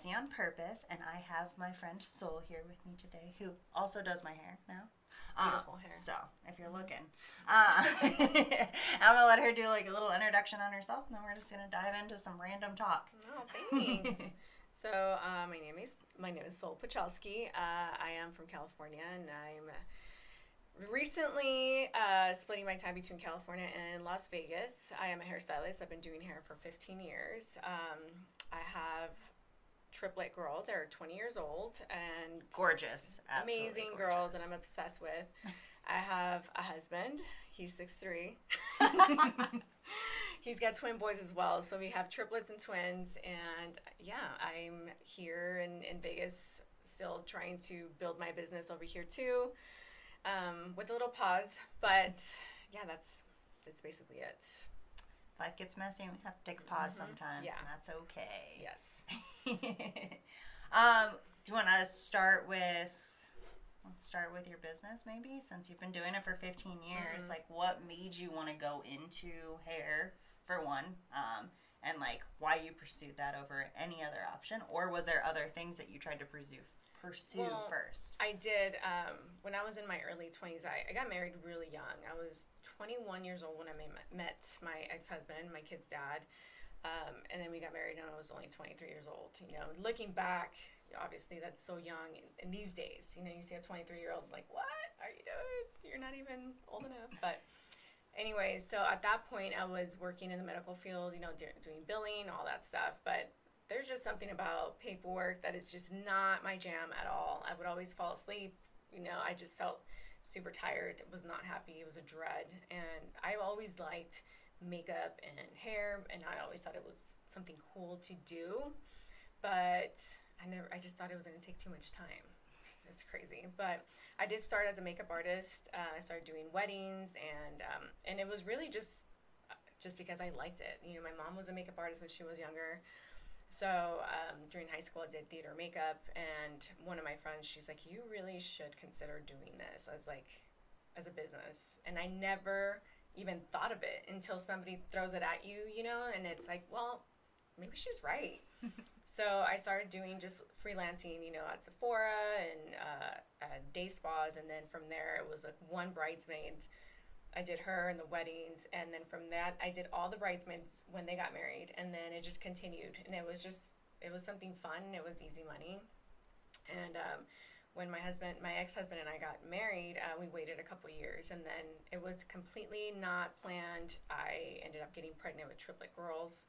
Messy on Purpose, and I have my friend Sol here with me today, who also does my hair now. Beautiful hair. So, if you're looking, I'm gonna let her do like a little introduction on herself, and then we're just gonna dive into some random talk. Oh, thanks. So, my name is Sol Pachalski. I am from California, and I'm recently splitting my time between California and Las Vegas. I am a hairstylist. I've been doing hair for 15 years. I have triplet girls. They're 20 years old and Gorgeous. amazing Absolutely girls gorgeous. that I'm obsessed with. I have a husband. He's 6'3". He's got twin boys as well. So we have triplets and twins. And yeah, I'm here in Vegas still trying to build my business over here too, with a little pause. But yeah, that's basically it. Life gets messy and we have to take a pause sometimes, Yeah. and that's okay. Yes. Do you want to start with, let's start with your business maybe, since you've been doing it for 15 years. Like, what made you want to go into hair, for one, and like why you pursued that over any other option, or was there other things that you tried to pursue first? I did. When I was in my early 20s, I got married really young. I was 21 years old when I met my ex-husband, my kid's dad. And then we got married and I was only 23 years old. You know, looking back, obviously that's so young. And these days, you know, you see a 23-year-old like, what are you doing? You're not even old enough. But anyway, so at that point I was working in the medical field, you know, doing billing, all that stuff. But there's just something about paperwork that is just not my jam at all. I would always fall asleep. You know, I just felt super tired, was not happy. It was a dread. And I always liked makeup and hair, and I always thought it was something cool to do, but I just thought it was going to take too much time. It's crazy. But I did start as a makeup artist. I started doing weddings, and it was really just because I liked it. You know, my mom was a makeup artist when she was younger. So during high school, I did theater makeup, and one of my friends, she's like, you really should consider doing this. I was like, as a business. And I never even thought of it until somebody throws it at you, you know, and it's like, well, maybe she's right. So I started doing just freelancing, you know, at Sephora and at day spas, and then from there it was like one bridesmaid. I did her in the weddings, and then from that I did all the bridesmaids when they got married, and then it just continued, and it was something fun. It was easy money. And when my ex-husband and I got married, we waited a couple years, and then it was completely not planned. I ended up getting pregnant with triplet girls,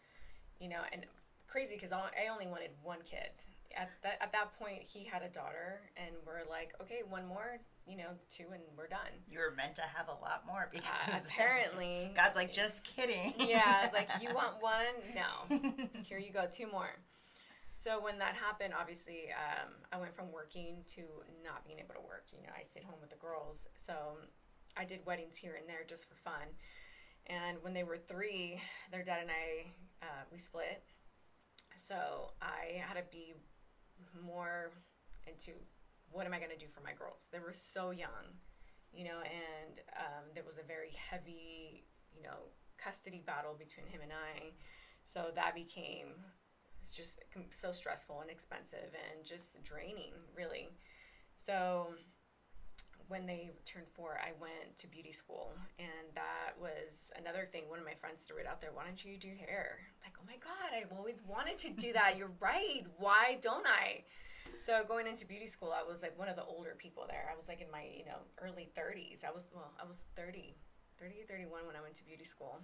you know, and crazy because I only wanted one kid. At that point, he had a daughter, and we're like, okay, one more, you know, two, and we're done. You were meant to have a lot more because apparently God's like, just kidding. Yeah, it's like, you want one? No. Here you go, two more. So when that happened, obviously, I went from working to not being able to work. You know, I stayed home with the girls. So I did weddings here and there just for fun. And when they were 3, their dad and I, we split. So I had to be more into what am I going to do for my girls. They were so young, you know, and there was a very heavy, you know, custody battle between him and I. So that became just so stressful and expensive and just draining, really. So when they turned 4, I went to beauty school, and that was another thing. One of my friends threw it out there, why don't you do hair? Like, oh my God, I've always wanted to do that. You're right. Why don't I? So going into beauty school, I was like one of the older people there. I was like in my, you know, early 30s. I was 30, 31 when I went to beauty school.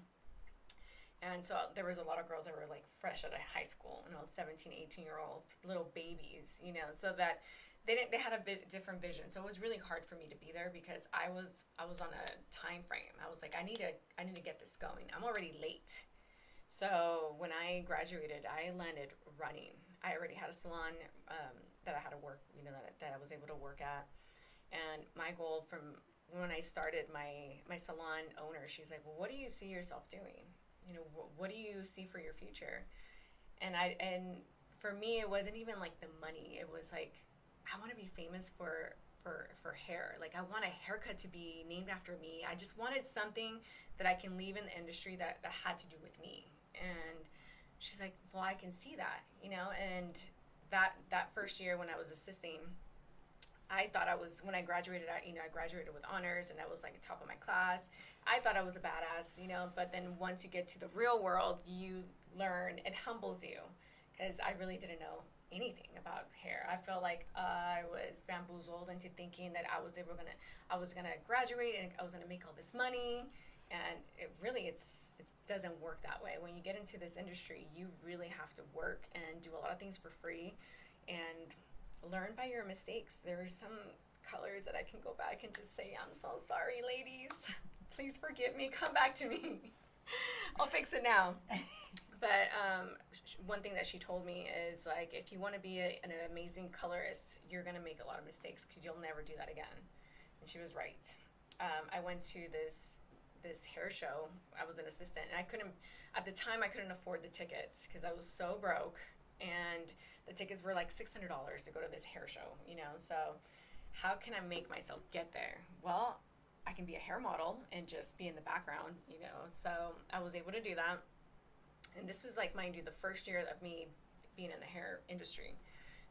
And so there was a lot of girls that were like fresh out of high school, and I was 17, 18-year-old little babies, you know, so that they had a bit different vision. So it was really hard for me to be there because I was on a time frame. I was like, I need to get this going. I'm already late. So when I graduated, I landed running. I already had a salon that I had to work, you know, that I was able to work at. And my goal from when I started, my salon owner, she's like, well, what do you see yourself doing? You know, what do you see for your future? And for me, it wasn't even like the money. It was like, I want to be famous for hair. Like, I want a haircut to be named after me. I just wanted something that I can leave in the industry that had to do with me. And she's like, well, I can see that, you know, and that first year when I was assisting, I thought when I graduated, I graduated with honors and I was like top of my class. I thought I was a badass, but then once you get to the real world, you learn, it humbles you, because I really didn't know anything about hair. I felt like I was bamboozled into thinking that I was gonna graduate and I was gonna make all this money, and it doesn't work that way. When you get into this industry, you really have to work and do a lot of things for free and learn by your mistakes. There are some colors that I can go back and just say, I'm so sorry, ladies. Please forgive me. Come back to me. I'll fix it now. But one thing that she told me is, like, if you want to be an amazing colorist, you're going to make a lot of mistakes because you'll never do that again. And she was right. I went to this hair show. I was an assistant, and at the time I couldn't afford the tickets because I was so broke, and the tickets were like $600 to go to this hair show, so how can I make myself get there? Well, I can be a hair model and just be in the background, so I was able to do that. And this was, like, mind you, the first year of me being in the hair industry.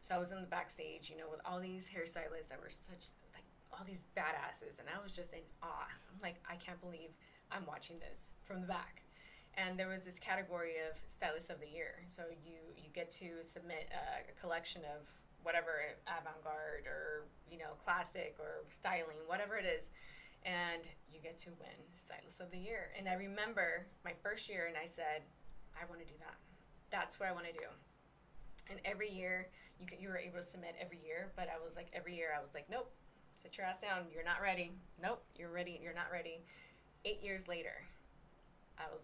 So I was in the backstage, with all these hairstylists that were such, like, all these badasses, and I was just in awe. I'm like, I can't believe I'm watching this from the back. And there was this category of Stylist of the Year. So you get to submit a collection of whatever, avant-garde or, classic or styling, whatever it is. And you get to win Stylist of the Year. And I remember my first year, and I said, I want to do that. That's what I want to do. And every year, you were able to submit every year. But I was like, every year, I was like, nope, sit your ass down. You're not ready. Nope, you're ready. You're not ready. 8 years later, I was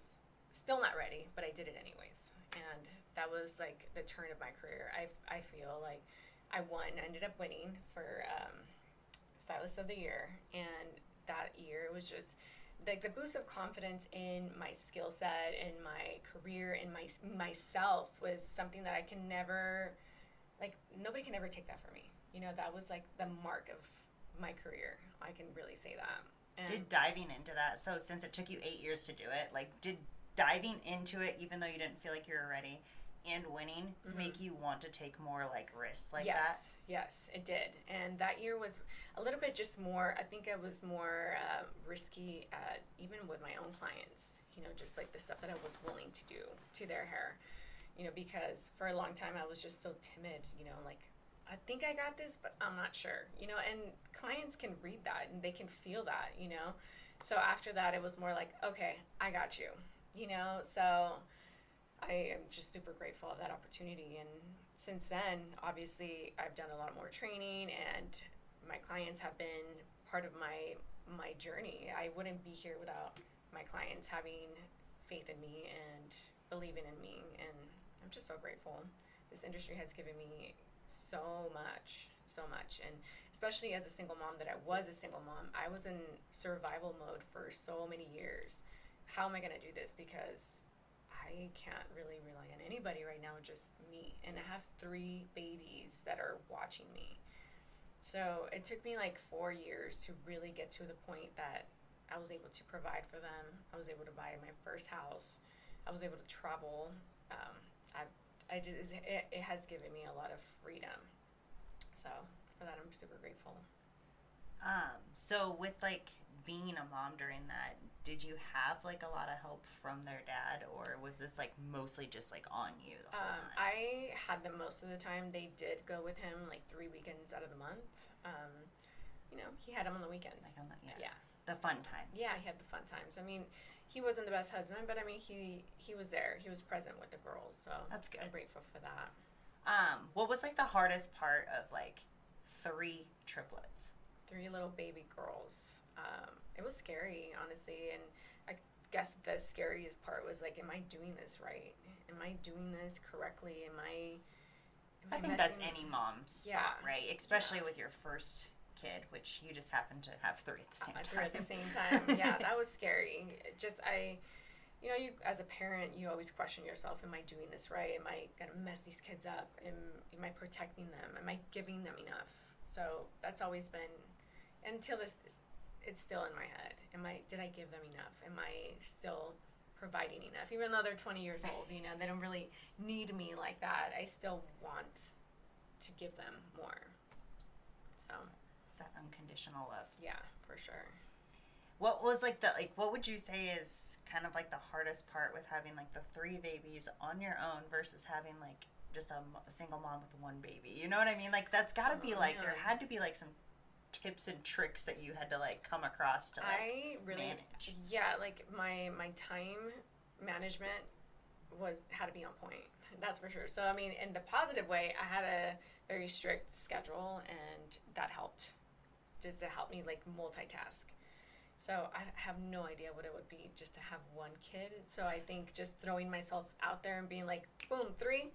still not ready, but I did it anyways. And that was like the turn of my career. I feel like I won. I ended up winning for Stylist of the Year. And that year, it was just like the boost of confidence in my skill set and my career and myself was something that I can never, like, nobody can ever take that from me. That was like the mark of my career. I can really say that. And did diving into that, so since it took you 8 years to do it, like, did diving into it, even though you didn't feel like you were ready, and winning, make you want to take more, like, risks like that? Yes, it did. And that year was a little bit just more, I think I was more risky even with my own clients, just like the stuff that I was willing to do to their hair, because for a long time I was just so timid, like, I think I got this, but I'm not sure, and clients can read that and they can feel that, So after that, it was more like, okay, I got you, so I am just super grateful of that opportunity. And since then, obviously, I've done a lot more training, and my clients have been part of my journey. I wouldn't be here without my clients having faith in me and believing in me, and I'm just so grateful. This industry has given me so much, and especially as a single mom, I was in survival mode for so many years. How am I going to do this? Because I can't really rely on anybody right now, just me. And I have 3 babies that are watching me. So it took me like 4 years to really get to the point that I was able to provide for them. I was able to buy my first house. I was able to travel. It has given me a lot of freedom. So for that, I'm super grateful. So with, like, being a mom during that, did you have, like, a lot of help from their dad, or was this, like, mostly just, like, on you the whole time? I had them most of the time. They did go with him, like, 3 weekends out of the month. He had them on the weekends. Like, yeah. The fun time. Yeah, he had the fun times. I mean, he wasn't the best husband, but I mean, he was there. He was present with the girls, so that's good. I'm grateful for that. What was, like, the hardest part of, like, 3 triplets? 3 little baby girls. It was scary, honestly, and I guess the scariest part was, like, am I doing this right? Am I doing this correctly? I think that's any mom's thought, right? Especially with your first kid, which you just happen to have 3 at the same time. 3 at the same time. Yeah, that was scary. You as a parent, you always question yourself, am I doing this right? Am I going to mess these kids up? Am I protecting them? Am I giving them enough? So that's always been, until it's still in my head. Did I give them enough? Am I still providing enough? Even though they're 20 years old, they don't really need me like that. I still want to give them more. So it's that unconditional love. Yeah, for sure. What was what would you say is kind of like the hardest part with having like the 3 babies on your own versus having like just a single mom with 1 baby? You know what I mean? Like that's got to be like, there had to be like some tips and tricks that you had to like come across to like manage. Yeah, like my time management had to be on point. That's for sure. So I mean, in the positive way, I had a very strict schedule, and that helped, just to help me like multitask. So I have no idea what it would be just to have 1 kid. So I think just throwing myself out there and being like, boom, 3,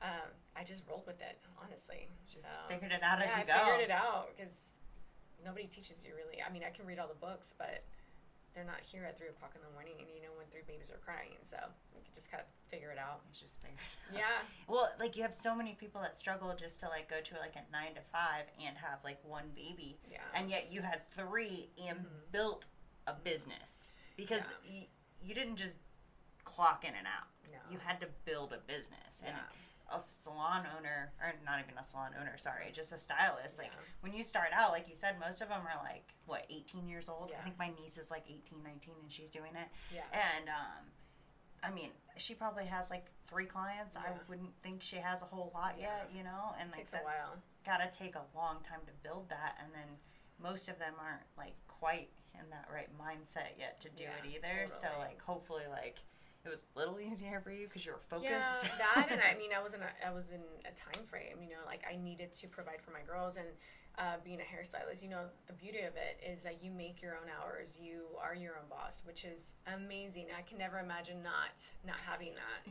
I just rolled with it, honestly. Just figured it out as you go. I figured it out, because nobody teaches you really. I mean, I can read all the books, but they're not here at 3 o'clock in the morning, and when 3 babies are crying. So you can just kind of figure it out. You just figure it out. Yeah. Well, like you have so many people that struggle just to like go to like a 9 to 5 and have like 1 baby. Yeah. And yet you had 3 and built a business, because you didn't just clock in and out. No. You had to build a business. And a salon owner, or not even a salon owner, sorry, just a stylist. Like when you start out, like you said, most of them are like, what, 18 years old? Yeah. I think my niece is like 18, 19, and she's doing it. Yeah. And, I mean, she probably has like 3 clients. Yeah. I wouldn't think she has a whole lot yet, and like takes a while. Gotta take a long time to build that, and then most of them aren't like quite in that right mindset yet to do it either. Totally. So like hopefully like it was a little easier for you because you were focused. Yeah, that, and I mean, I was in a time frame. Like I needed to provide for my girls, and being a hairstylist, the beauty of it is that you make your own hours. You are your own boss, which is amazing. I can never imagine not having that.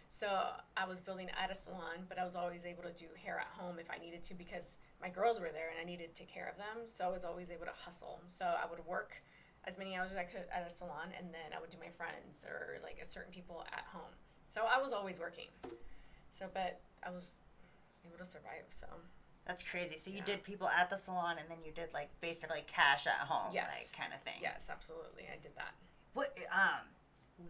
So I was building at a salon, but I was always able to do hair at home if I needed to, because my girls were there and I needed to take care of them. So I was always able to hustle. So I would work as many hours as I could at a salon, and then I would do my friends or like certain people at home. So I was always working. So, but I was able to survive. So that's crazy. So you did people at the salon, and then you did like basically cash at home, like kind of thing. Yes, absolutely. I did that. What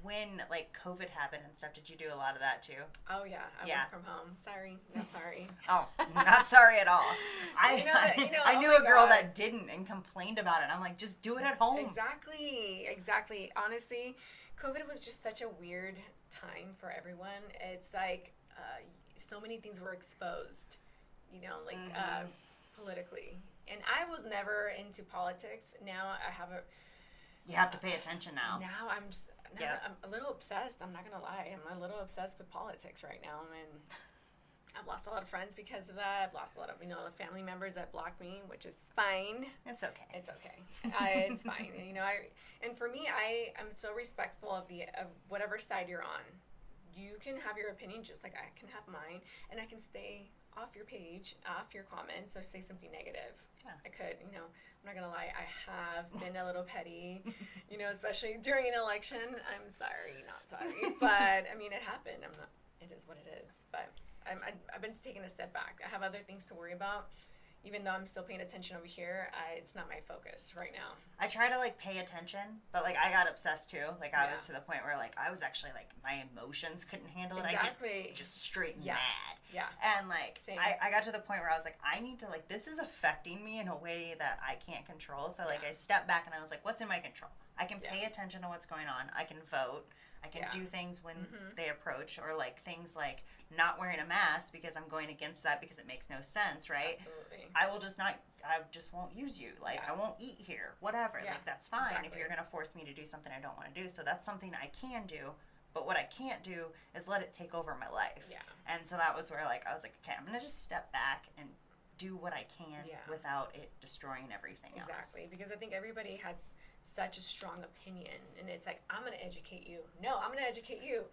when like COVID happened and stuff, did you do a lot of that too? Oh yeah, I worked from home. Sorry, not sorry. Oh, not sorry at all. I knew a girl that didn't and complained about it. I'm like, just do it at home. Exactly. Honestly, COVID was just such a weird time for everyone. It's like so many things were exposed, politically. And I was never into politics. Now I have You have to pay attention now. Now I'm a little obsessed. I'm not gonna lie. I'm a little obsessed with politics right now, and I've lost a lot of friends because of that. I've lost a lot of family members that blocked me, which is fine. It's okay. It's okay. It's fine. And for me, I'm so respectful of whatever side you're on. You can have your opinion just like I can have mine, and I can stay off your page, off your comments, or say something negative. Yeah. I could, I'm not gonna lie, I have been a little petty, especially during an election. I'm sorry, not sorry, but I mean, it happened. It is what it is. But I've been taking a step back. I have other things to worry about. Even though I'm still paying attention over here, it's not my focus right now. I try to like pay attention, but like I got obsessed too. Like I was to the point where like I was actually like my emotions couldn't handle it. Exactly. I just straight mad. Yeah. And like I got to the point where I was like, I need to like, this is affecting me in a way that I can't control. So like I stepped back and I was like, what's in my control? I can pay attention to what's going on. I can vote. I can do things when they approach, or like things like not wearing a mask because I'm going against that because it makes no sense, right? Absolutely. I just won't use you. Like I won't eat here, whatever. Like that's fine if you're going to force me to do something I don't want to do. So that's something I can do. But what I can't do is let it take over my life. Yeah. And so that was where like I was like, okay, I'm going to just step back and do what I can without it destroying everything else. Exactly. Because I think everybody had such a strong opinion, and it's like, I'm going to educate you. No, I'm going to educate you.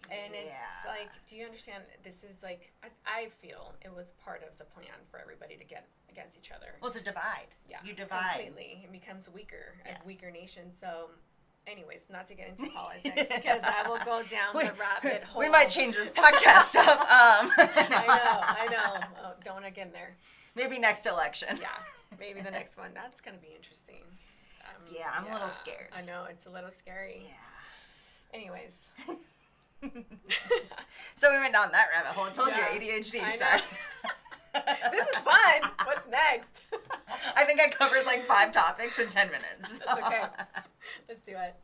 And it's like, do you understand? This is like, I feel it was part of the plan for everybody to get against each other. Well, it's a divide. Yeah. You divide. Completely. It becomes weaker, a weaker nation. So anyways, not to get into politics, because I will go down the rabbit hole. We might change this podcast up. I know. Oh, don't want to get in there. Maybe next election. Yeah, maybe the next one. That's going to be interesting. I'm a little scared. I know, it's a little scary. Yeah. Anyways. So we went down that rabbit hole. I told you ADHD started. This is fun. What's next? I think I covered like 5 topics in 10 minutes. That's okay. Let's do it.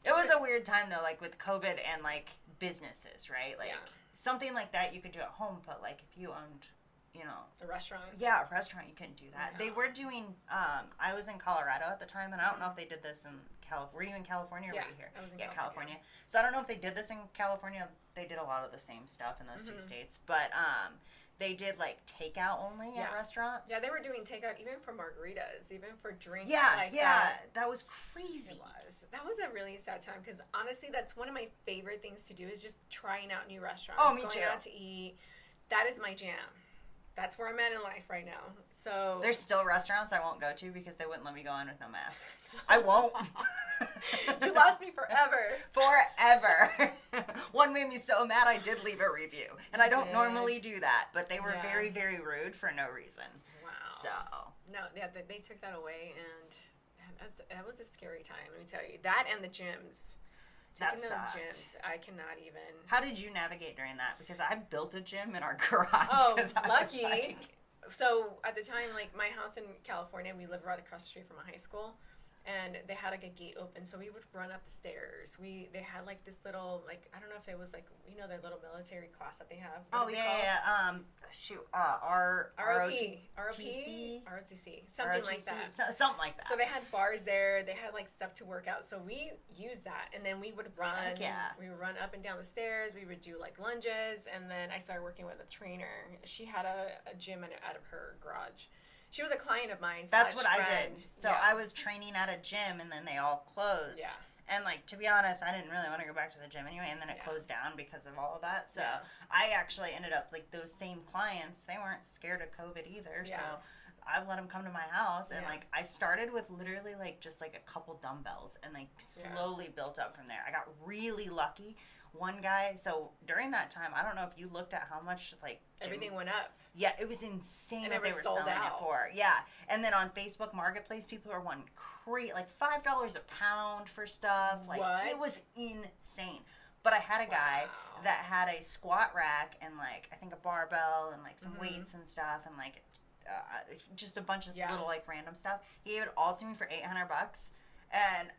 It was a weird time though, like with COVID and like businesses, right? Like something like that you could do at home, but like if you owned, you know, a restaurant. Yeah, a restaurant, you couldn't do that. No. They were doing. I was in Colorado at the time, and I don't know if they did this in California. Were you in California or were you here? I was in California. So I don't know if they did this in California. They did a lot of the same stuff in those 2 states, but they did like takeout only at restaurants. Yeah, they were doing takeout even for margaritas, even for drinks. Yeah, that was crazy. It was. That was a really sad time because honestly, that's one of my favorite things to do is just trying out new restaurants. Oh, me going too. Out to eat. That is my jam. That's where I'm at in life right now. So there's still restaurants I won't go to because they wouldn't let me go in with no mask. I won't. You lost me forever. Forever. One made me so mad I did leave a review. And I don't normally do that, but they were very, very rude for no reason. Wow. So. No, yeah, they took that away, and that was a scary time, let me tell you. That and the gyms. That Taking sucked. the gyms, I cannot even. How did you navigate during that? Because I built a gym in our garage. Oh, lucky. So at the time, like my house in California, we lived right across the street from a high school, and they had like a gate open, so we would run up the stairs. They had like this little, like, I don't know if it was like, you know, their little military class that they have. What is it called? ROTC, something like that. Something like that. So they had bars there. They had like stuff to work out. So we used that, and then we would run. Heck yeah. We would run up and down the stairs. We would do like lunges, and then I started working with a trainer. She had a gym out of her garage. She was a client of mine. That's what I did. So I was training at a gym, and then they all closed. Yeah. And, like, to be honest, I didn't really want to go back to the gym anyway, and then it closed down because of all of that. So I actually ended up, like, those same clients, they weren't scared of COVID either. Yeah. So I let them come to my house, and, like, I started with literally, like, just, like, a couple dumbbells, and, like, slowly built up from there. I got really lucky. One guy, so during that time, I don't know if you looked at how much, like, everything went up. Yeah, it was insane and what they were selling it for. Yeah, and then on Facebook Marketplace, people are wanting like $5 a pound for stuff. Like, it was insane. But I had a guy that had a squat rack and, like, I think a barbell and, like, some weights and stuff and, like, just a bunch of little, like, random stuff. He gave it all to me for $800, and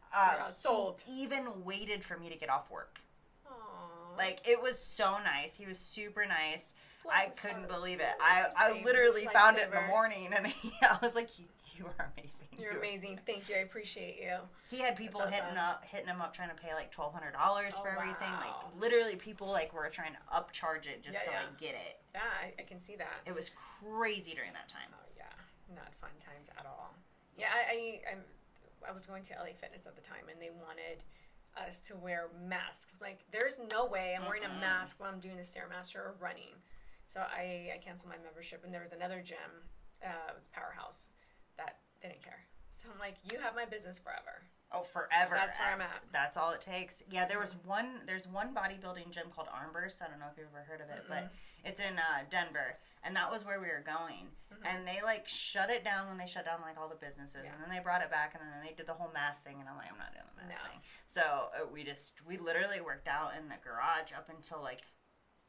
sold. He even waited for me to get off work. Aww. Like, it was so nice. He was super nice. I couldn't believe it. I literally Lifesaver. found it in the morning, and I was like, "You are amazing. You're amazing. Thank you. I appreciate you." He had people hitting him up, trying to pay like $1,200 for everything. Like, literally, people like were trying to upcharge it just to like get it. Yeah, I can see that. It was crazy during that time. Oh yeah, not fun times at all. Yeah, I was going to LA Fitness at the time, and they wanted us to wear masks. Like, there's no way I'm wearing a mask while I'm doing a Stairmaster or running. So I canceled my membership, and there was another gym, it's Powerhouse, that didn't care. So I'm like, you have my business forever. Oh, forever. That's where I'm at. That's all it takes. Yeah, there's one bodybuilding gym called Armburst. I don't know if you've ever heard of it, but it's in Denver, and that was where we were going. And they like shut it down when they shut down like all the businesses, and then they brought it back, and then they did the whole mask thing, and I'm like, I'm not doing the mask thing. So we literally worked out in the garage up until like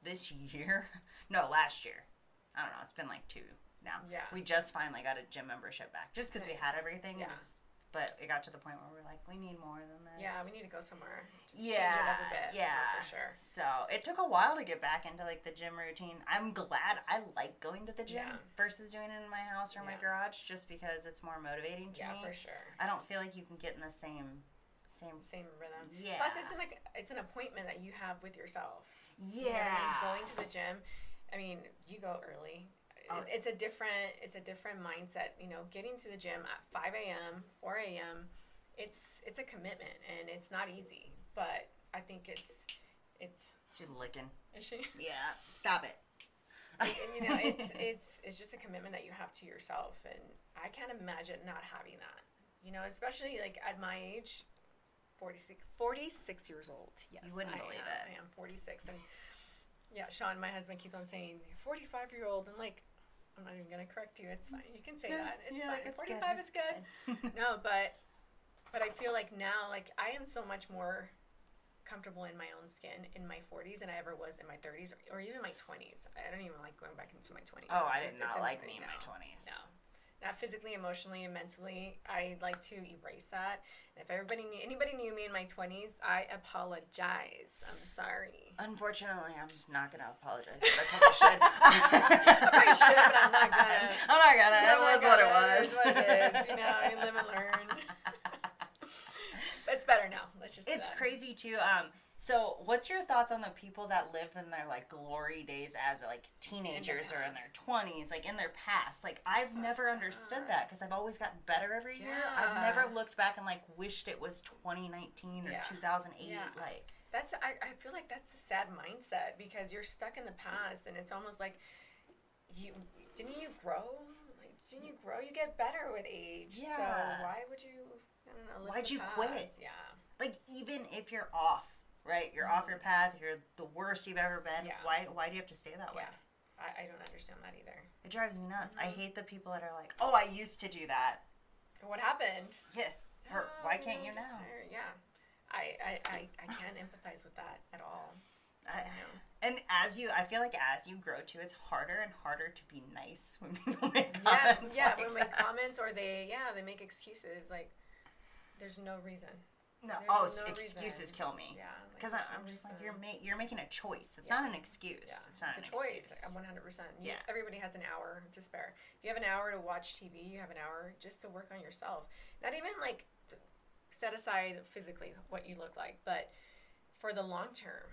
this year. No, last year. I don't know. It's been like 2 now. Yeah. We just finally got a gym membership back, just because we had everything. Yeah. But it got to the point where we're like, we need more than this. Yeah, we need to go somewhere. Just change it up a bit. Yeah, for sure. So it took a while to get back into like the gym routine. I'm glad I like going to the gym versus doing it in my house or my garage, just because it's more motivating to me. Yeah, for sure. I don't feel like you can get in the same rhythm. Yeah. Plus, it's an appointment that you have with yourself. Yeah. You know what I mean? Going to the gym. I mean, you go early. It's a different mindset. You know, getting to the gym at 5 a.m., 4 a.m. It's a commitment, and it's not easy. But I think it's. She's licking. Is she? Yeah. Stop it. And you know, it's just a commitment that you have to yourself, and I can't imagine not having that. You know, especially like at my age, 46 years old. Yes, you wouldn't believe it. I am 46, and. Yeah, Sean, my husband, keeps on saying, you're 45-year-old. And, like, I'm not even going to correct you. It's fine. You can say that. It's fine. 45 is good. No, but I feel like now, like, I am so much more comfortable in my own skin in my 40s than I ever was in my 30s or even my 20s. I don't even like going back into my 20s. Oh, I did not like me in my 20s. No. Not physically, emotionally, and mentally. I like to erase that. And if anybody knew me in my 20s, I apologize. I'm sorry. Unfortunately, I'm not going to apologize, but I probably should. I should, but I'm not going to. I'm not going to. It was what it was. It is what it is. You know, you live and learn. It's better now. Let's just It's crazy, too. So, what's your thoughts on the people that lived in their, like, glory days as, like, teenagers or in their 20s, like, in their past? Like, I've never understood that because I've always gotten better every year. I've never looked back and, like, wished it was 2019 or 2008. Like, I feel like that's a sad mindset because you're stuck in the past and it's almost like didn't you grow? Like, didn't you grow? You get better with age. Yeah. So why would you, I don't know, why'd you quit? Yeah. Like, even if you're off. Right, you're off your path. You're the worst you've ever been. Yeah. Why do you have to stay that way? I don't understand that either. It drives me nuts. I hate the people that are like, "Oh, I used to do that." What happened? Yeah. Or why can't you now? Yeah. I can't empathize with that at all. And I feel like as you grow too, it's harder and harder to be nice when people make comments. Yeah, when they make comments or they make excuses. Like, there's no reason. No, excuses kill me. Yeah, because I'm just like you're making a choice. It's not an excuse. Yeah. It's not a choice. 100%. Yeah, everybody has an hour to spare. If you have an hour to watch TV, you have an hour just to work on yourself. Not even like set aside physically what you look like, but for the long term,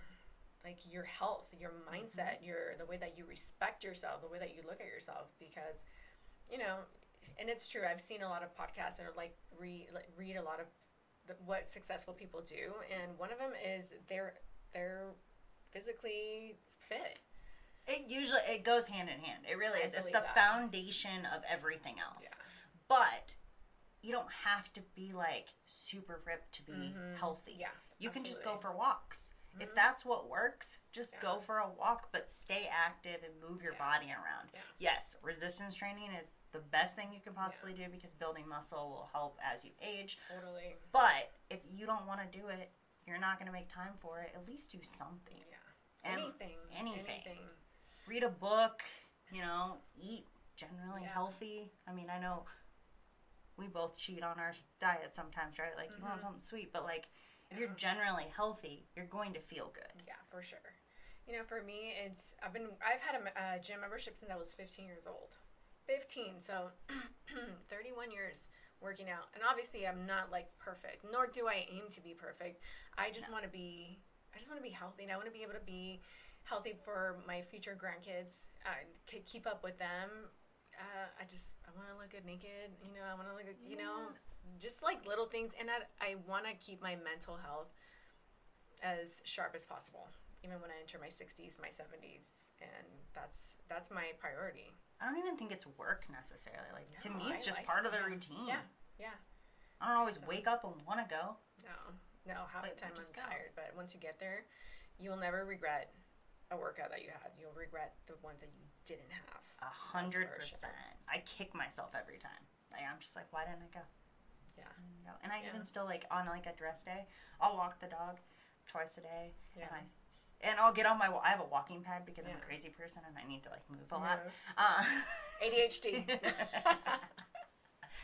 like your health, your mindset, the way that you respect yourself, the way that you look at yourself. Because, and it's true. I've seen a lot of podcasts and read a lot of what successful people do, and one of them is they're physically fit. It goes hand in hand. It really is. It's the foundation of everything else. Yeah. But you don't have to be like super ripped to be healthy. Yeah, you can just go for walks. If that's what works, just go for a walk, but stay active and move your body around. Yeah. Yes, resistance training is the best thing you can possibly do because building muscle will help as you age. Totally. But if you don't want to do it, you're not going to make time for it. At least do something. Yeah. Anything. Read a book, eat generally healthy. I mean, I know we both cheat on our diet sometimes, right? Like, you want something sweet, but like, if you're generally healthy, you're going to feel good. Yeah, for sure. For me, I've had a gym membership since I was 15 years old. 15, so 31 years working out. And obviously, I'm not like perfect, nor do I aim to be perfect. I just want to be healthy, and I want to be able to be healthy for my future grandkids. Keep up with them. I want to look good naked. I want to look good, just like little things. And I want to keep my mental health as sharp as possible, even when I enter my 60s, my 70s, and that's my priority. I don't even think it's work necessarily. Like, to me, it's just part of the routine. Yeah. I don't always wake up and want to go. No. Half the time I'm tired, but once you get there, you'll never regret a workout that you had. You'll regret the ones that you didn't have. 100%. I kick myself every time. I'm just like, why didn't I go? Yeah. And I even still, like, on like a dress day, I'll walk the dog twice a day. Yeah. And I'll get on I have a walking pad because I'm a crazy person and I need to like move a lot. ADHD.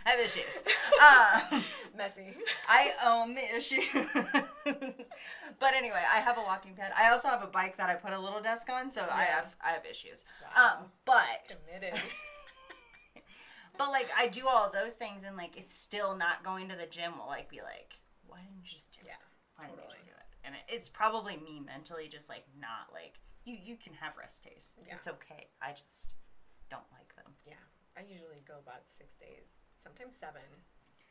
I have issues. Messy. I own the issue. But anyway, I have a walking pad. I also have a bike that I put a little desk on, so I have issues. Wow. But committed. But like I do all of those things and like it's still not going to the gym will like be like, why didn't you just do it? Why didn't you just do it? And it's probably me mentally just like not like you can have rest days. Yeah. It's okay. I just don't like them. Yeah. I usually go about 6 days, sometimes 7.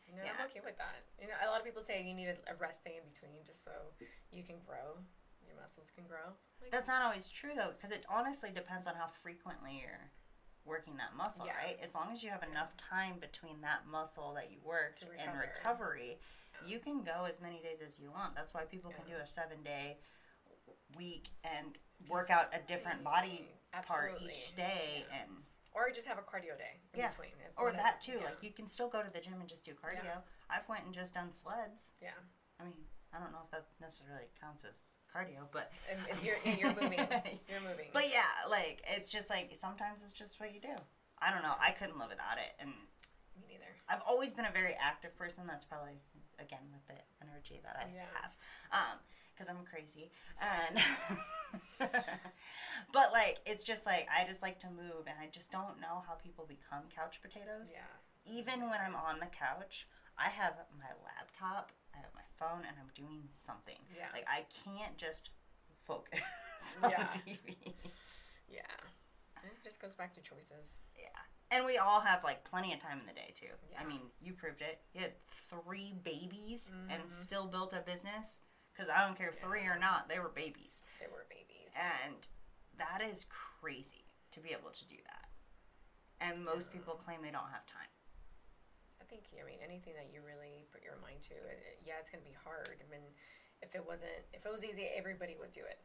I'm okay with that. A lot of people say you need a rest day in between just so you can grow. Your muscles can grow. That's not always true though, because it honestly depends on how frequently you're working that muscle, right? As long as you have enough time between that muscle that you worked and recovery, you can go as many days as you want. That's why people can do a 7-day week and work out a different body part each day or just have a cardio day in between. Or that too. Like you can still go to the gym and just do cardio. I've went and just done sleds. Yeah. I mean, I don't know if that necessarily counts as cardio, but you're moving. You're moving. But yeah, like it's just like sometimes it's just what you do. I don't know. I couldn't live without it, and me neither. I've always been a very active person. That's probably again with the energy that I have, because I'm crazy, and but like it's just like I just like to move, and I just don't know how people become couch potatoes. Yeah. Even when I'm on the couch, I have my laptop, I have my phone, and I'm doing something. Yeah. Like I can't just focus on TV. Yeah. It just goes back to choices. Yeah. And we all have like plenty of time in the day too. Yeah. I mean, you proved it. You had 3 babies and still built a business. Because I don't care, 3 or not, they were babies. They were babies. And that is crazy to be able to do that. And most people claim they don't have time. I think, anything that you really put your mind to, it's going to be hard. I mean, if it was easy, everybody would do it.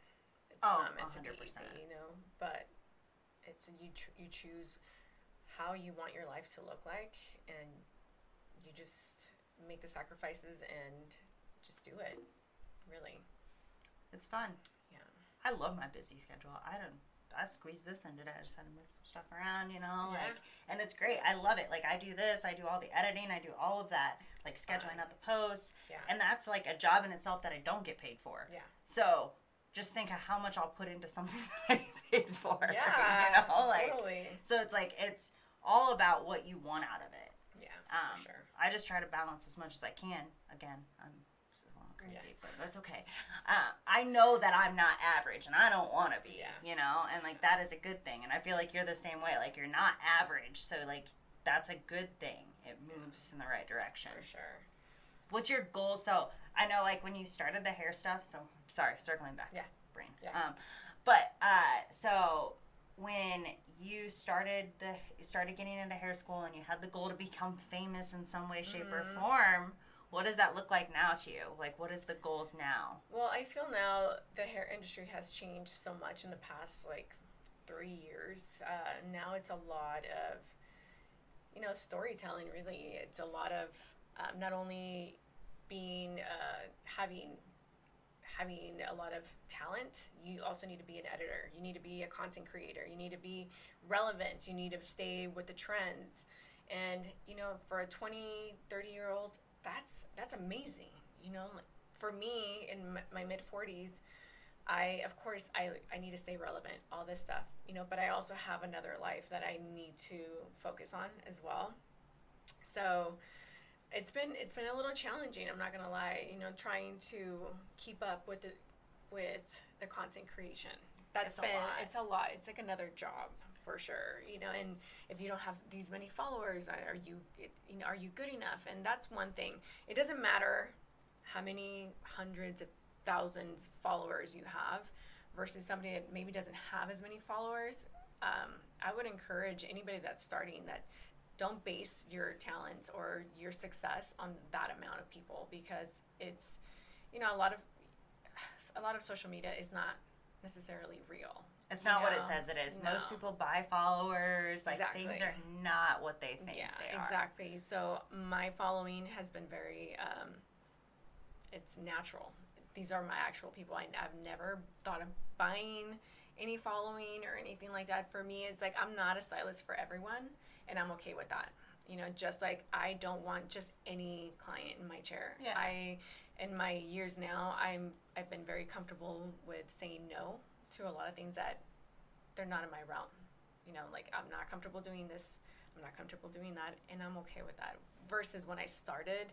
It's not meant 100%. To be easy, but it's you choose how you want your life to look like, and you just make the sacrifices and just do it. Really, it's fun. Yeah, I love my busy schedule. I squeezed this in today. I just had to move some stuff around, like, and it's great. I love it. Like, I do this, I do all the editing, I do all of that, like scheduling out the posts, and that's like a job in itself that I don't get paid for. Yeah. So just think of how much I'll put into something that I get paid for. Yeah, like, totally. So it's like it's all about what you want out of it. Yeah, for sure. I just try to balance as much as I can. Again, I'm crazy, but that's okay. I know that I'm not average, and I don't want to be, and like that is a good thing. And I feel like you're the same way. Like you're not average, so like that's a good thing. It moves in the right direction. For sure. What's your goal? So I know, like when you started the hair stuff. So sorry, circling back. Yeah. Brain. Yeah. So when you started getting into hair school, and you had the goal to become famous in some way, shape, or form. What does that look like now to you? Like, what is the goals now? Well, I feel now the hair industry has changed so much in the past, 3 years. Now it's a lot of, storytelling, really. It's a lot of not only being, having a lot of talent, you also need to be an editor. You need to be a content creator. You need to be relevant. You need to stay with the trends. And, for a 20, 30-year-old, that's amazing. For me in my mid 40s, I need to stay relevant, all this stuff, but I also have another life that I need to focus on as well. So it's been a little challenging, I'm not gonna lie, trying to keep up with the content creation. It's a lot. It's like another job. For sure, and if you don't have these many followers, are you good enough? And that's one thing. It doesn't matter how many hundreds of thousands followers you have versus somebody that maybe doesn't have as many followers. I would encourage anybody that's starting that don't base your talent or your success on that amount of people, because it's, a lot of social media is not necessarily real. It's not what it says it is. No. Most people buy followers. Like, things are not what they think they are. Exactly. So my following has been very, it's natural. These are my actual people. I've never thought of buying any following or anything like that. For me, it's like I'm not a stylist for everyone, and I'm okay with that. Just like I don't want just any client in my chair. Yeah. In my years now, I've been very comfortable with saying no to a lot of things that they're not in my realm. Like I'm not comfortable doing this, I'm not comfortable doing that, and I'm okay with that. Versus when I started,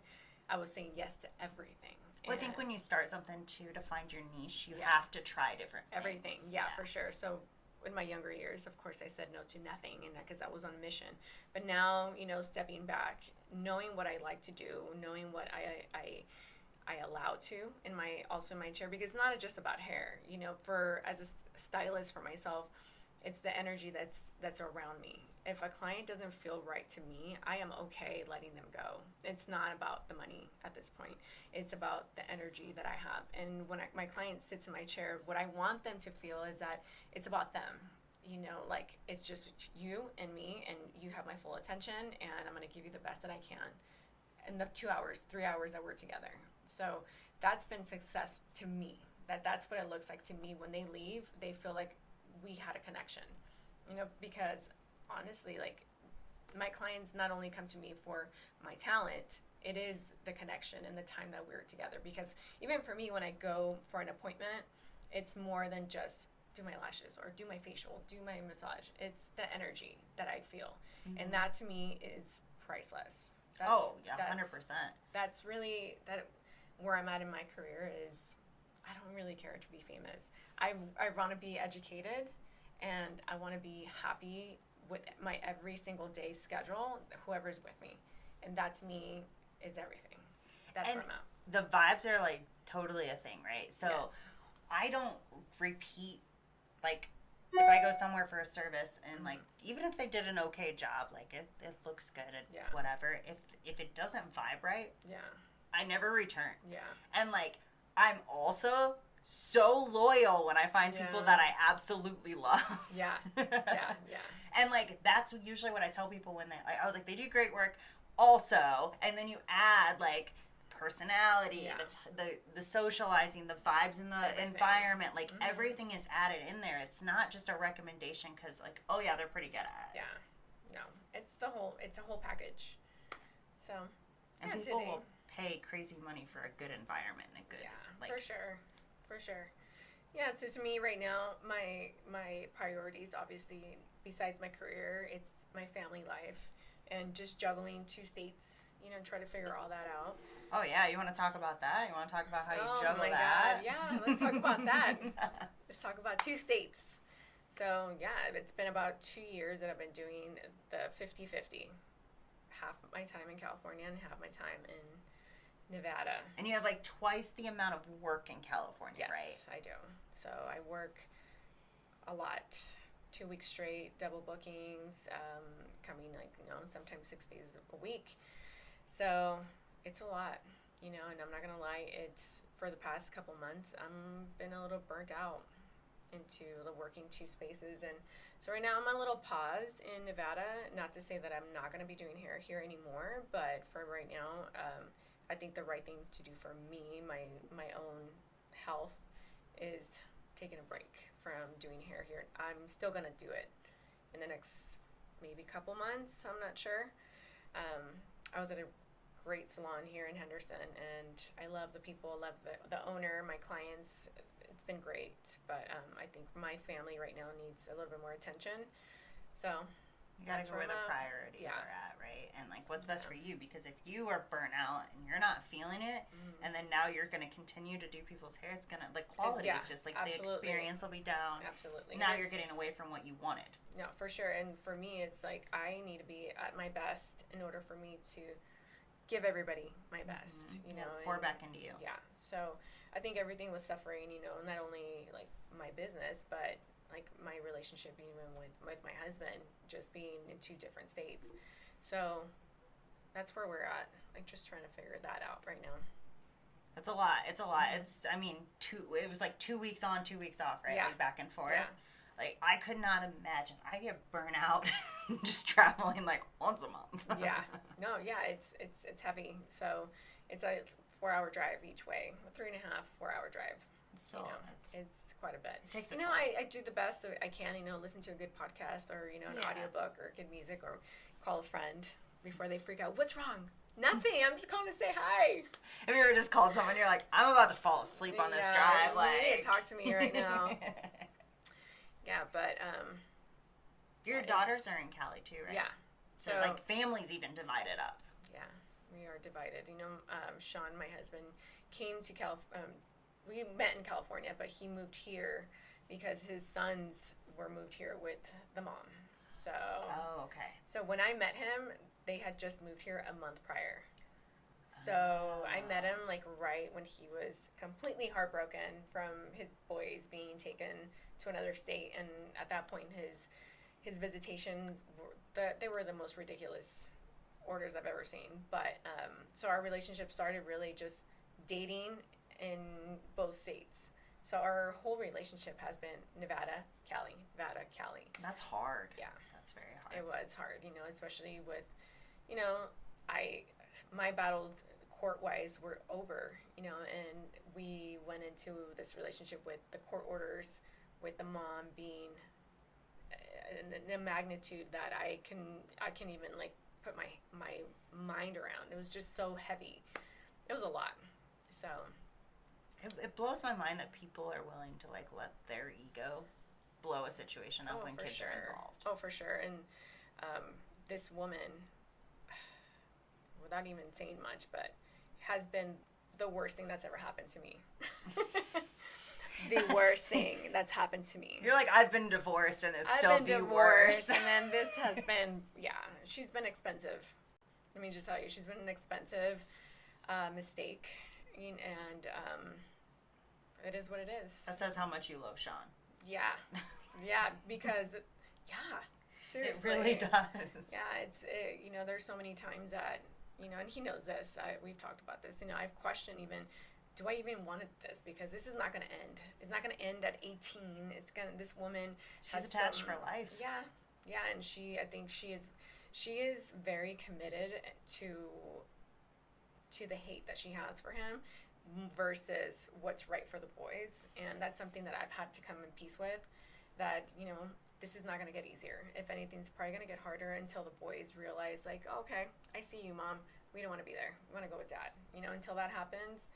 I was saying yes to everything. Well, I think when you start something too, to find your niche, you have to try different things. Everything, yeah, for sure. So in my younger years, of course, I said no to nothing, and because I was on a mission. But now, stepping back, knowing what I like to do, knowing what I allow to in my chair, because it's not just about hair. As a stylist for myself, it's the energy that's around me. If a client doesn't feel right to me, I am okay letting them go. It's not about the money at this point. It's about the energy that I have. And when my client sits in my chair, what I want them to feel is that it's about them. Like it's just you and me, and you have my full attention, and I'm going to give you the best that I can in the 2 hours, 3 hours that we're together. So that's been success to me. That's what it looks like to me. When they leave, they feel like we had a connection, because honestly, like, my clients not only come to me for my talent, it is the connection and the time that we're together. Because even for me, when I go for an appointment, it's more than just do my lashes or do my facial, do my massage. It's the energy that I feel. Mm-hmm. And that to me is priceless. Yeah, 100%. That's really where I'm at in my career. Is I don't really care to be famous. I want to be educated, and I want to be happy with my every single day schedule, whoever's with me. And that to me is everything. That's where I'm at. The vibes are like totally a thing, right? So yes. I don't repeat, like, if I go somewhere for a service and like, even if they did an okay job, like it looks good and whatever, if it doesn't vibe right, I never return. Yeah. And like, I'm also so loyal when I find people that I absolutely love. Yeah. And like, that's usually what I tell people when I was like, they do great work also, and then you add like personality, the socializing, the vibes in the environment, like everything is added in there. It's not just a recommendation because like, oh yeah, they're pretty good at it. Yeah. No, it's a whole package. So, and people will pay crazy money for a good environment and a good, for sure. Yeah, so to me right now, my priorities, obviously, besides my career, it's my family life and just juggling 2 states, try to figure all that out. Oh yeah, you want to talk about that? You want to talk about how you juggle that? Oh my God, yeah, let's talk about that. Let's talk about 2 states. So yeah, it's been about 2 years that I've been doing the 50-50. Half my time in California and half my time in Nevada. And you have like twice the amount of work in California, right? Yes, I do. So I work a lot, 2 weeks straight, double bookings, coming like, sometimes 6 days a week. So it's a lot, and I'm not going to lie, it's for the past couple months, I'm been a little burnt out into the working 2 spaces. And so right now I'm on a little pause in Nevada, not to say that I'm not going to be doing hair here anymore, but for right now, I think the right thing to do for me, my own health, is taking a break from doing hair here. I'm still going to do it in the next maybe couple months. I'm not sure. I was at a great salon here in Henderson, and I love the people, love the owner, my clients. It's been great, but I think my family right now needs a little bit more attention. So you gotta go where the priorities are at, right? And like, what's best for you? Because if you are burnt out and you're not feeling it, and then now you're gonna continue to do people's hair, it's gonna, like, quality is just like the experience will be down. Absolutely. Now you're getting away from what you wanted. No, for sure. And for me, it's like I need to be at my best in order for me to give everybody my best. Pour back into you. Yeah. So I think everything was suffering. Not only like my business, but like my relationship even with my husband, just being in 2 different states. So that's where we're at, like just trying to figure that out right now. It's a lot. It was like 2 weeks on, 2 weeks off, right? Like back and forth. Yeah. Like, I could not imagine. I get burnt out just traveling like once a month. Yeah. No, yeah, it's heavy. So it's a 4-hour drive each way, a 3.5, 4-hour drive. Still, it's quite a bit. It takes I do the best that I can, listen to a good podcast or, an audiobook or good music, or call a friend before they freak out. What's wrong? Nothing. I'm just calling to say hi. Have you ever just called someone, you're like, I'm about to fall asleep on this drive. Like, you need to talk to me right now. Yeah, but your daughters are in Cali too, right? Yeah. So like, families even divided up. Yeah, we are divided. Sean, my husband, came to we met in California, but he moved here because his sons were moved here with the mom. So. Oh, okay. So when I met him, they had just moved here a month prior. So I met him like right when he was completely heartbroken from his boys being taken to another state, and at that point his visitation, they were the most ridiculous orders I've ever seen. But so our relationship started really just dating in both states. So our whole relationship has been Nevada, Cali. That's hard. Yeah, that's very hard. It was hard, especially with, my battles court-wise were over, you know, and we went into this relationship with the court orders, with the mom being in a magnitude that I can even like put my mind around. It was just so heavy. It was a lot. So it blows my mind that people are willing to like let their ego blow a situation up when kids are involved. Oh, for sure. And this woman, without even saying much, but has been the worst thing that's ever happened to me. The worst thing that's happened to me. You're like, I've been divorced and it's still be worse. And then this has been, she's been expensive. Let me just tell you, she's been an expensive mistake. And it is what it is. That says how much you love Sean. Yeah. Yeah, because, seriously. It really does. Yeah, you know, there's so many times that, you know, and he knows this. We've talked about this. You know, I've questioned even, do I even want this? Because this is not going to end. It's not going to end at 18. This woman she's attached for life. Yeah, yeah, and I think she is very committed to the hate that she has for him versus what's right for the boys, and that's something that I've had to come in peace with. That, you know, this is not going to get easier. If anything, it's probably going to get harder until the boys realize, like, oh, okay, I see you, Mom. We don't want to be there. We want to go with Dad. You know, until that happens,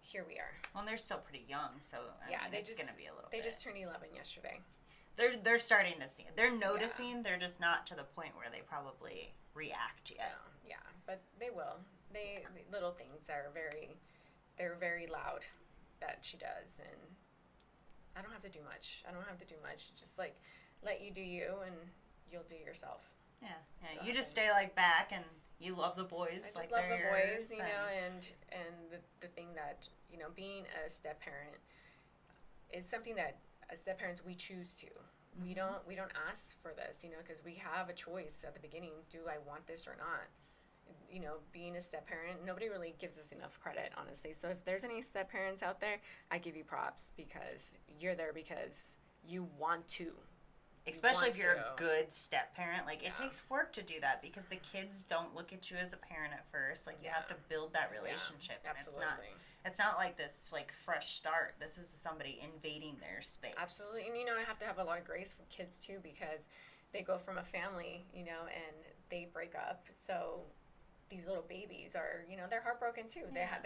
here we are. Well, and they're still pretty young, so I mean, it's going to be a little bit. They just turned 11 yesterday. They're starting to see it. They're noticing. Yeah. They're just not to the point where they probably react yet. Yeah, but they will. They little things that are they're very loud that she does, and I don't have to do much. Just like let you do you, and you'll do yourself. Yeah. You just stay like back, and you love the boys. I just love the boys, you know, and the thing that, you know, being a step parent is something that as step parents we choose to. We don't ask for this, you know, because we have a choice at the beginning. Do I want this or not? You know, being a step parent, nobody really gives us enough credit, honestly. So if there's any step parents out there, I give you props because you're there because you want to. Especially if you're a good step parent. Like, it takes work to do that because the kids don't look at you as a parent at first. Like, you have to build that relationship. Yeah, absolutely. And it's not like this, like, fresh start. This is somebody invading their space. Absolutely. And, you know, I have to have a lot of grace for kids, too, because they go from a family, you know, and they break up. So these little babies are, you know, they're heartbroken too. Yeah.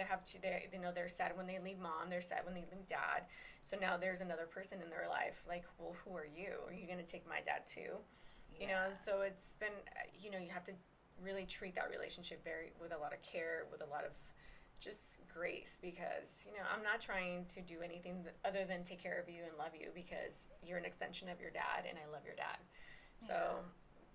You know, they're sad when they leave Mom. They're sad when they leave Dad. So now there's another person in their life. Like, well, who are you? Are you going to take my dad too? Yeah. You know, so it's been, you know, you have to really treat that relationship with a lot of care, with a lot of just grace, because, you know, I'm not trying to do anything other than take care of you and love you because you're an extension of your dad and I love your dad. So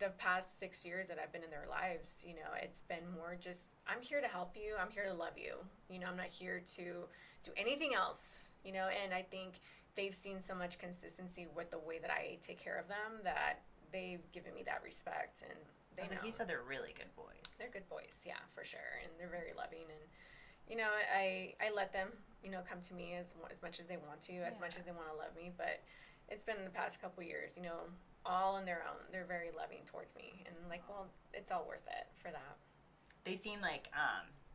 the past 6 years that I've been in their lives, you know, it's been more just, I'm here to help you. I'm here to love you. You know, I'm not here to do anything else, you know, and I think they've seen so much consistency with the way that I take care of them that they've given me that respect, and they know. Like you said, they're really good boys. They're good boys, yeah, for sure, and they're very loving, and, you know, I let them, you know, come to me as much as they want to, as much as they want to love me, but it's been in the past couple years, you know, all on their own. They're very loving towards me, and like, well, it's all worth it for that. They seem like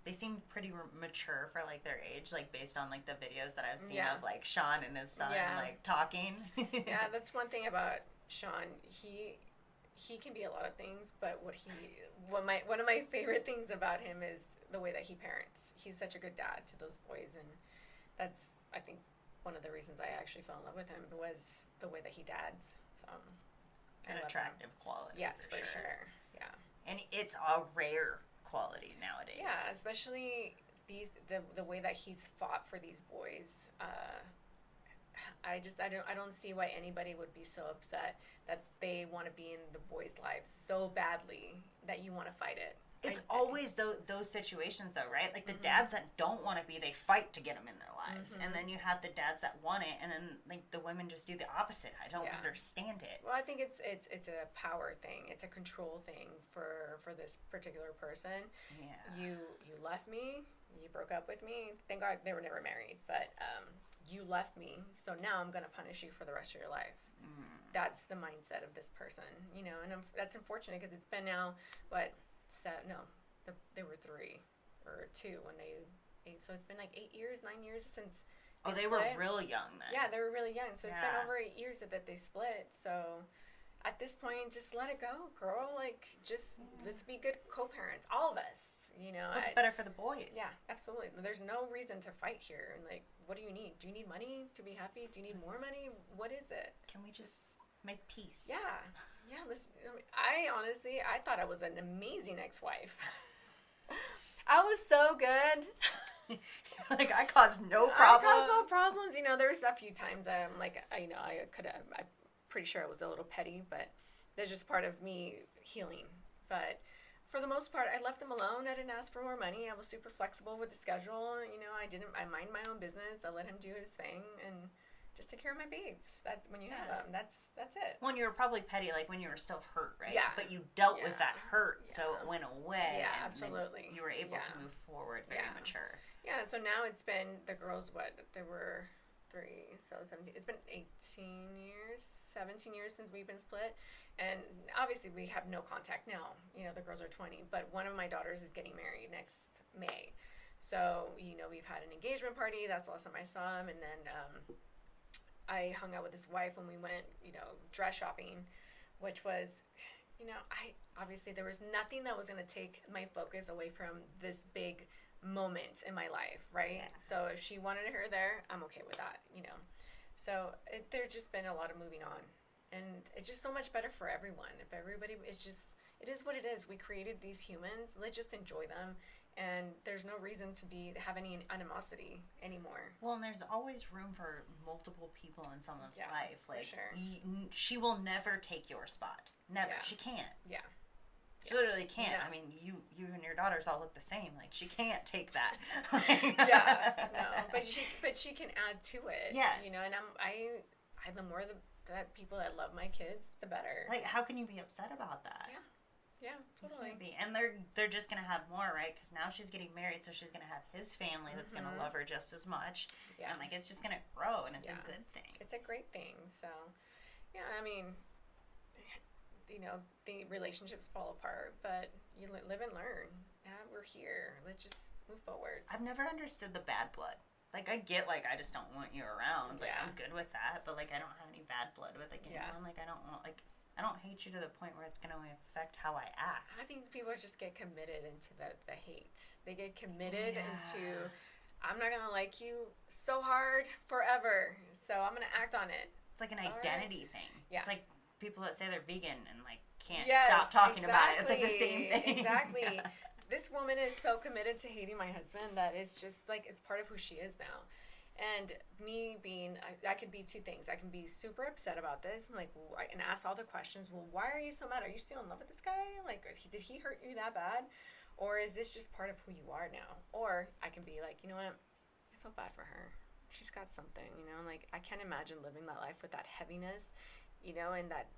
they seem pretty mature for like their age, like based on like the videos that I've seen of like Sean and his son like talking. Yeah, that's one thing about Sean. He can be a lot of things, but one of my favorite things about him is the way that he parents. He's such a good dad to those boys, and that's, I think, one of the reasons I actually fell in love with him was the way that he dads. So. An attractive quality. Yes, for sure. Yeah. And it's a rare quality nowadays. Yeah, especially the way that he's fought for these boys. I don't see why anybody would be so upset that they want to be in the boys' lives so badly that you want to fight it. It's always those situations, though, right? Like, the dads that don't want to be, they fight to get them in their lives. And then you have the dads that want it, and then, like, the women just do the opposite. I don't understand it. Well, I think it's a power thing. It's a control thing for this particular person. Yeah. You left me. You broke up with me. Thank God they were never married. But you left me, so now I'm going to punish you for the rest of your life. That's the mindset of this person, you know, and that's unfortunate because it's been now, what, they were 3 or 2 when they, so it's been like 8 years, 9 years since they split. were real young then. Yeah, they were really young. So it's been over 8 years that they split. So at this point, just let it go, girl. Like, just let's be good co-parents, all of us. You know, what's better for the boys? Yeah, absolutely. There's no reason to fight here. And like, what do you need? Do you need money to be happy? Do you need more money? What is it? Can we just make peace? Yeah. I honestly, I thought I was an amazing ex-wife. I was so good. Like, I caused no problems. I caused no problems. You know, there was a few times I'm like, I'm pretty sure I was a little petty, but that's just part of me healing. But for the most part, I left him alone. I didn't ask for more money. I was super flexible with the schedule. You know, I mind my own business. I let him do his thing and just take care of my babes. That's when you have them. That's it. When you were probably petty, like when you were still hurt, right? Yeah. But you dealt with that hurt, so it went away. Yeah, and absolutely. You were able to move forward, very mature. Yeah, so now it's been, the girls, there were 3, so 17, it's been 18 years, 17 years since we've been split, and obviously we have no contact now. You know, the girls are 20, but one of my daughters is getting married next May. So, you know, we've had an engagement party, that's the last time I saw him, and then I hung out with his wife when we went, you know, dress shopping, which was, you know, obviously there was nothing that was going to take my focus away from this big moment in my life, right? Yeah. So if she wanted her there, I'm okay with that, you know. So there's just been a lot of moving on, and it's just so much better for everyone. If everybody is just, it is what it is. We created these humans. Let's just enjoy them, and there's no reason to have any animosity anymore. Well, and there's always room for multiple people in someone's life. Like, for sure. She will never take your spot. Never. Yeah. She can't. Yeah. She literally can't. Yeah. I mean, you and your daughters all look the same. Like, she can't take that. No, but she can add to it. Yes. You know, and the more that people that love my kids, the better. Like, how can you be upset about that? Yeah, totally. You can't be. And they're just gonna have more, right? Because now she's getting married, so she's gonna have his family that's gonna love her just as much. Yeah. And like, it's just gonna grow, and it's a good thing. It's a great thing. So, yeah, I mean, you know, the relationships fall apart, but you live and learn. Now we're here. Let's just move forward. I've never understood the bad blood. Like, I get, like, I just don't want you around. Like, I'm good with that, but, like, I don't have any bad blood with, like, anyone. Like, I don't hate you to the point where it's going to affect how I act. I think people just get committed into the hate. They get committed into, I'm not going to like you so hard forever, so I'm going to act on it. It's like an identity thing. Yeah. It's like people that say they're vegan and like can't stop talking about it. It's like the same thing. Exactly. This woman is so committed to hating my husband that it's just like, it's part of who she is now. And me being, I could be 2 things. I can be super upset about this and like, and ask all the questions. Well, why are you so mad? Are you still in love with this guy? Like, did he hurt you that bad? Or is this just part of who you are now? Or I can be like, you know what? I feel bad for her. She's got something, you know, like I can't imagine living that life with that heaviness, you know, and that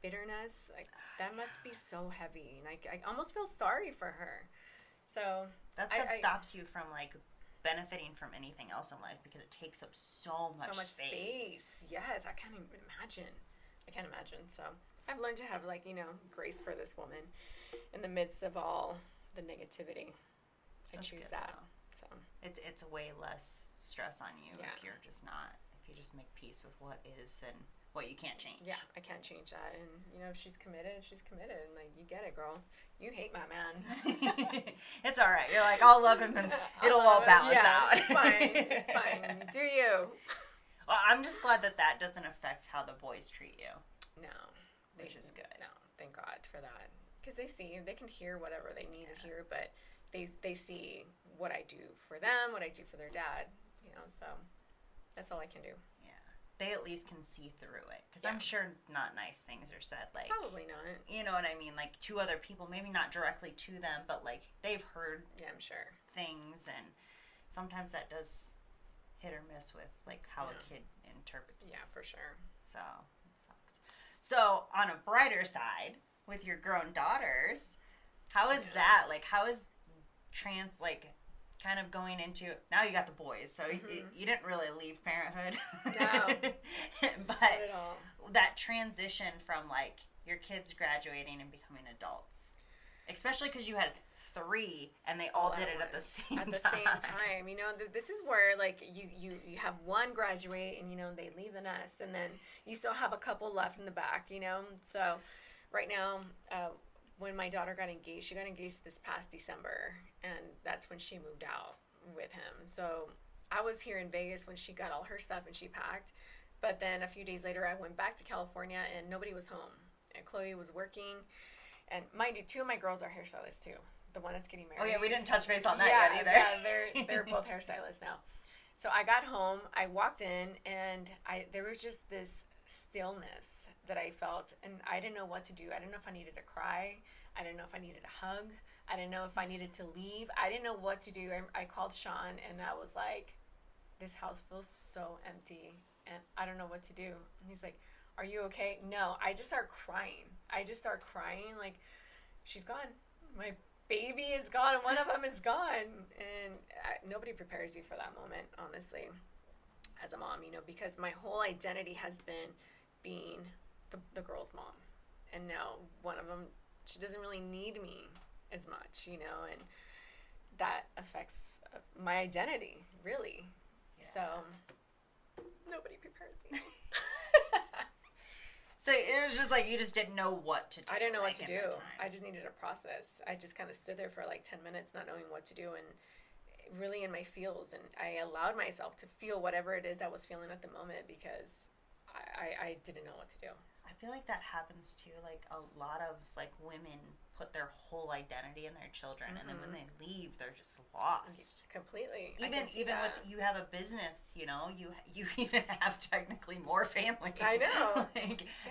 bitterness. Like, that must be so heavy. And I almost feel sorry for her. So that stuff stops you from like benefiting from anything else in life because it takes up so much space. Yes, I can't even imagine. So I've learned to have, like, you know, grace for this woman in the midst of all the negativity. I choose that. So it's way less stress on you if you just make peace with what is and what you can't change. Yeah, I can't change that. And, you know, if she's committed, she's committed. And, like, you get it, girl. You hate my man. It's all right. You're like, I'll love him and it'll all balance out. It's fine. It's fine. Do you? Well, I'm just glad that doesn't affect how the boys treat you. No. Which is good. No, thank God for that. Because they can hear whatever they need to hear, but they see what I do for them, what I do for their dad, you know, so that's all I can do. They at least can see through it. Because I'm sure not nice things are said. Like, probably not. You know what I mean? Like, to other people, maybe not directly to them, but, like, they've heard I'm sure. things. And sometimes that does hit or miss with, like, how a kid interprets. Yeah, for sure. So, it sucks. So, on a brighter side, with your grown daughters, how is that? Like, how is kind of going into, now you got the boys, so you didn't really leave parenthood. No. But not at all. That transition from, like, your kids graduating and becoming adults, especially because you had 3 and they all did it at the same time. At the same time. You know, this is where, like, you have one graduate and, you know, they leave the nest, and then you still have a couple left in the back, you know? So right now, when my daughter got engaged, she got engaged this past December, and that's when she moved out with him. So I was here in Vegas when she got all her stuff and she packed. But then a few days later, I went back to California and nobody was home. And Chloe was working. And mind you, 2 of my girls are hairstylists too. The one that's getting married. Oh yeah, we didn't touch base on that yet either. Yeah, they're both hairstylists now. So I got home, I walked in, and there was just this stillness that I felt, and I didn't know what to do. I didn't know if I needed to cry. I didn't know if I needed a hug. I didn't know if I needed to leave. I didn't know what to do. I called Sean, and I was like, this house feels so empty, and I don't know what to do. And he's like, are you okay? No, I just start crying. Like, she's gone. My baby is gone. One of them is gone. And nobody prepares you for that moment, honestly, as a mom, you know, because my whole identity has been being the girl's mom. And now one of them, she doesn't really need me as much, you know, and that affects my identity, really. Yeah. So nobody prepares me. So it was just like you just didn't know what to do. I didn't know what to do. I just needed a process. I just kind of stood there for like 10 minutes not knowing what to do, and really in my feels, and I allowed myself to feel whatever it is I was feeling at the moment, because I didn't know what to do. I feel like that happens too. Like a lot of like women put their whole identity in their children, and then when they leave, they're just lost completely. Even with you have a business, you know, you even have technically more family. I know,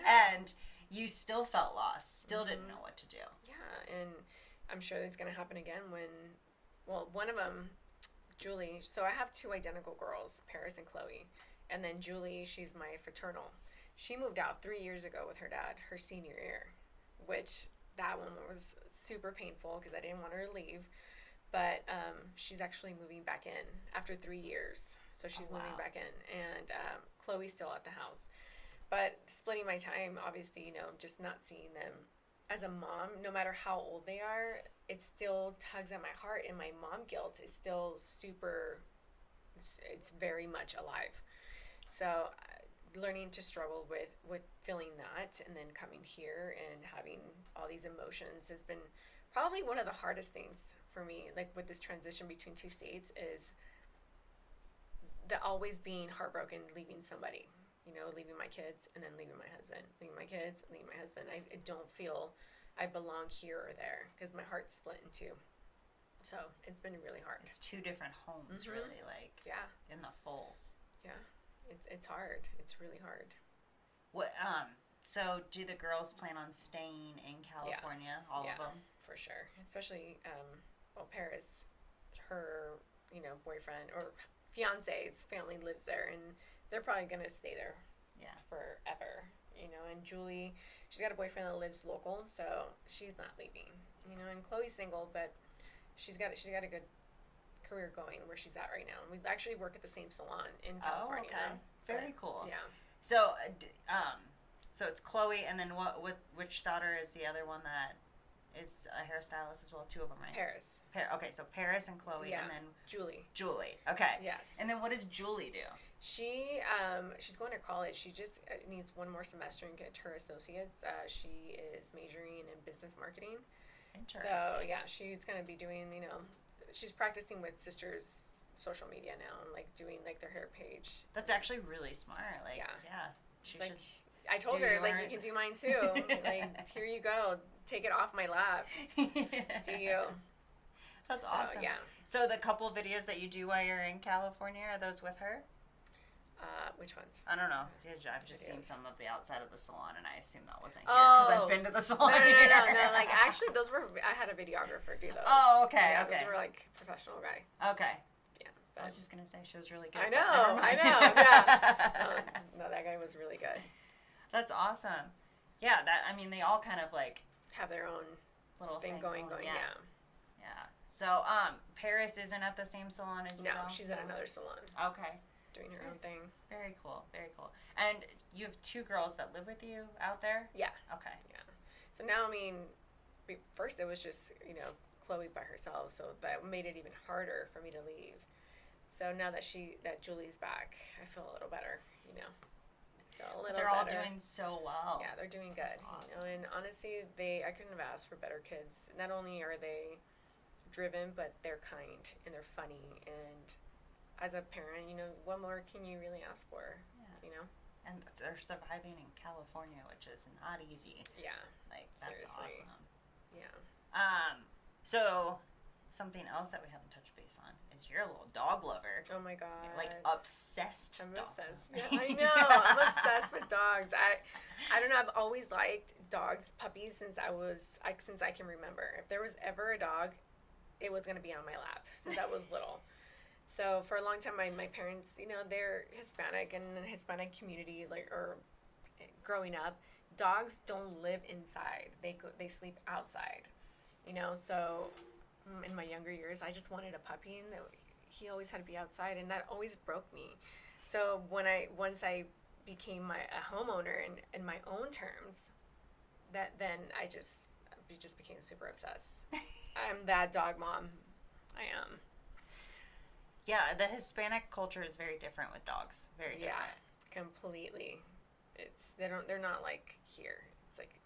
and you still felt lost, still didn't know what to do. Yeah, and I'm sure it's going to happen again when, well, one of them, Julie. So I have 2 identical girls, Paris and Chloe, and then Julie, she's my fraternal. She moved out 3 years ago with her dad, her senior year, which that one was super painful because I didn't want her to leave. But she's actually moving back in after 3 years. So she's moving back in. And Chloe's still at the house. But splitting my time, obviously, you know, just not seeing them. As a mom, no matter how old they are, it still tugs at my heart. And my mom guilt is still super, it's very much alive. So learning to struggle with feeling that, and then coming here and having all these emotions has been probably one of the hardest things for me, like with this transition between 2 states, is the always being heartbroken, leaving somebody, you know, leaving my kids and then leaving my husband, leaving my kids, leaving my husband. I don't feel I belong here or there because my heart's split in 2. So it's been really hard. It's 2 different homes, really, like in the full. Yeah. It's hard. It's really hard. What so do the girls plan on staying in California? All of them? For sure. Especially well, Paris, her, you know, boyfriend or fiance's family lives there, and they're probably gonna stay there forever. You know, and Julie, she's got a boyfriend that lives local, so she's not leaving. You know, and Chloe's single, but she's got a good career going where she's at right now. We actually work at the same salon in California. Oh, okay. Very cool. Yeah. So, so it's Chloe, and then which daughter is the other one that is a hairstylist as well? 2 of them, right? Paris. Okay, so Paris and Chloe, and then Julie. Okay. Yes. And then what does Julie do? She's going to college. She just needs 1 more semester and get her associates. She is majoring in business marketing. Interesting. So yeah, she's going to be doing, you know, she's practicing with sisters' social media now and like doing like their hair page. That's actually really smart. Like, she like, should. I told her like, you can do mine too. Like, here you go, take it off my lap. Do you? That's awesome. Yeah. So the couple videos that you do while you're in California, are those with her? Which ones? I don't know. I've just seen some of the outside of the salon, and I assume that wasn't here because I've been to the salon. No. Like, actually, those were. I had a videographer do those. Oh, okay. Yeah, those were like professional guy. Okay. Yeah. I was just gonna say she was really good. I know. Yeah. No, that guy was really good. That's awesome. Yeah. They all kind of like have their own little thing going. Yeah. Yeah. So, Paris isn't at the same salon as you. No, she's at another salon. Okay. Doing her own thing. Very cool. Very cool. And you have 2 girls that live with you out there? Yeah. Okay. Yeah. So now, first it was just, you know, Chloe by herself, so that made it even harder for me to leave. So now that Julie's back, I feel a little better, you know. They're all doing so well. Yeah, they're doing good. Awesome. You know, and honestly, I couldn't have asked for better kids. Not only are they driven, but they're kind and they're funny. And as a parent, you know, what more can you really ask for? Yeah. You know. And they're surviving in California, which is not easy. Yeah. Like that's seriously. awesome. Yeah. So something else that we haven't touched base on is you're a little dog lover. Oh my god. You're like obsessed. I'm dog obsessed. lover. Yeah, I know. I'm obsessed with dogs. I don't know. I've always liked dogs, puppies since I can remember. If there was ever a dog, it was gonna be on my lap since I was little. So for a long time, my parents, you know, they're Hispanic, and in the Hispanic community, or growing up, dogs don't live inside. They sleep outside, you know. So in my younger years, I just wanted a puppy, and he always had to be outside, and that always broke me. So once I became a homeowner in my own terms, then I just became super obsessed. I'm that dog mom. I am. Yeah, the Hispanic culture is very different with dogs. Very different. Yeah, completely. They're not like here. It's like,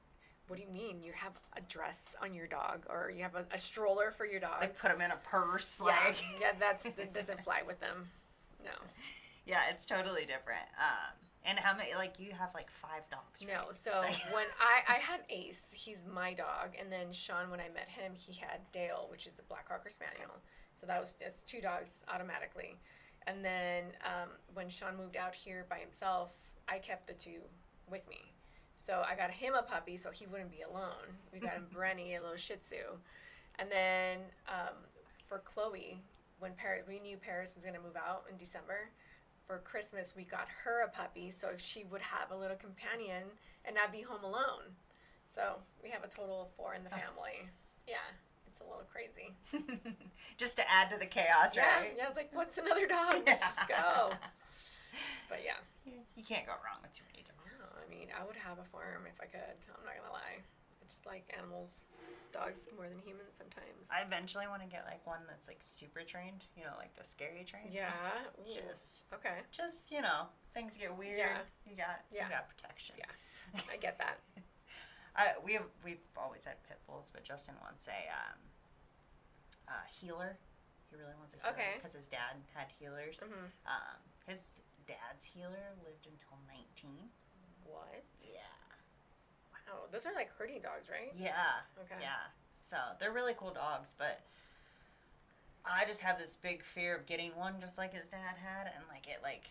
what do you mean? You have a dress on your dog, or you have a stroller for your dog? They put them in a purse. Yeah, that doesn't fly with them. No. Yeah, it's totally different. And how many? Like you have like 5 dogs. Right? No, so when I had Ace, he's my dog, and then Sean, when I met him, he had Dale, which is the Black Cocker Spaniel. So it's 2 dogs automatically. And then when Sean moved out here by himself, I kept the 2 with me. So I got him a puppy so he wouldn't be alone. We got him Brenny, a little Shih Tzu. And then for Chloe, when we knew Paris was going to move out in December, for Christmas we got her a puppy so she would have a little companion and not be home alone. So we have a total of 4 in the family. Yeah. A little crazy. Just to add to the chaos, right? Yeah, it's like, what's another dog? Let's just go. But yeah. You can't go wrong with too many dogs. No, I mean, I would have a farm if I could. I'm not gonna lie. I just like animals, dogs more than humans sometimes. I eventually want to get like one that's like super trained, you know, like the scary trained. Yeah. Okay. Just, you know, things get weird. Yeah. You got protection. Yeah. I get that. We've always had pit bulls, but Justin wants a healer. He really wants a healer because his dad had healers. Mm-hmm. His dad's healer lived until 19. What? Yeah. Wow, those are like herding dogs, right? Yeah. Okay. Yeah. So they're really cool dogs, but I just have this big fear of getting one just like his dad had, and like it like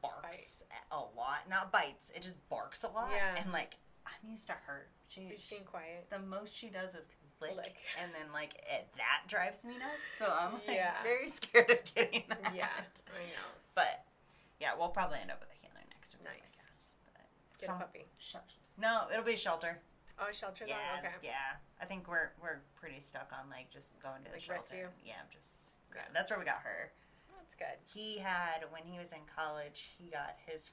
barks a lot. Not bites. It just barks a lot. Yeah. And like I'm used to her. She's being quiet. The most she does is lick. And then like that drives me nuts. So I'm like very scared of getting that. Yeah, I know. But yeah, we'll probably end up with a healer next week. Nice. I guess. But get a puppy. No, it'll be shelter. Oh, shelter. Yeah. Okay. Yeah. I think we're pretty stuck on like just going to the shelter. Rescue? Yeah. That's where we got her. That's good. He had, when he was in college, he got his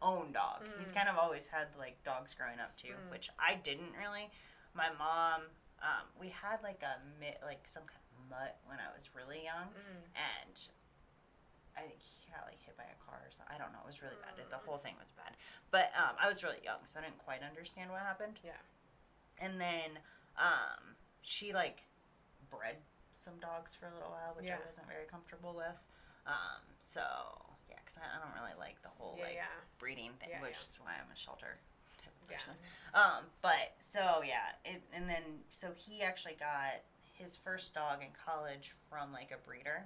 own dog. He's kind of always had like dogs growing up too, which I didn't really. My mom, we had like some kind of mutt when I was really young, and I think he got like hit by a car or something. I don't know. It was really bad. The whole thing was bad. But I was really young, so I didn't quite understand what happened. Yeah. And then she like bred some dogs for a little while, which I wasn't very comfortable with. So yeah, because I don't really like the whole breeding thing, which is why I'm a shelter type of person. But so and then so he actually got his first dog in college from like a breeder,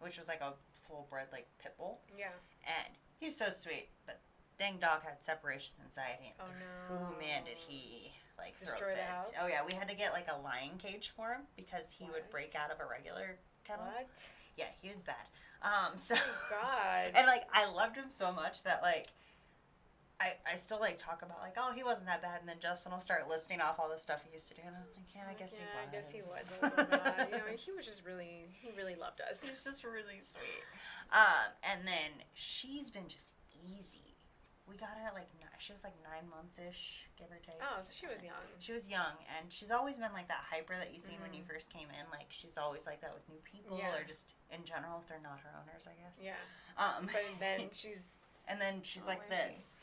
which was like a full bred like pit bull. Yeah. And he's so sweet, but dang dog had separation anxiety. Oh no. Oh man, did he like destroy throw the house? fits. Oh yeah, we had to get like a lion cage for him because he would break out of a regular kennel. What? Yeah, he was bad. So oh God. And like I loved him so much that like I still like talk about like, oh, he wasn't that bad, and then Justin will start listing off all the stuff he used to do, and I'm like, I guess he was. I guess he was. Oh my God. You know, he really loved us. He was just really sweet. And then she's been just easy. we got her at she was like 9 months-ish, give or take. Oh, so she was young. She was young, and she's always been like that hyper that you seen when you first came in. Like, she's always like that with new people, or just in general if they're not her owners, I guess. Yeah. But then she's... And then she's like this.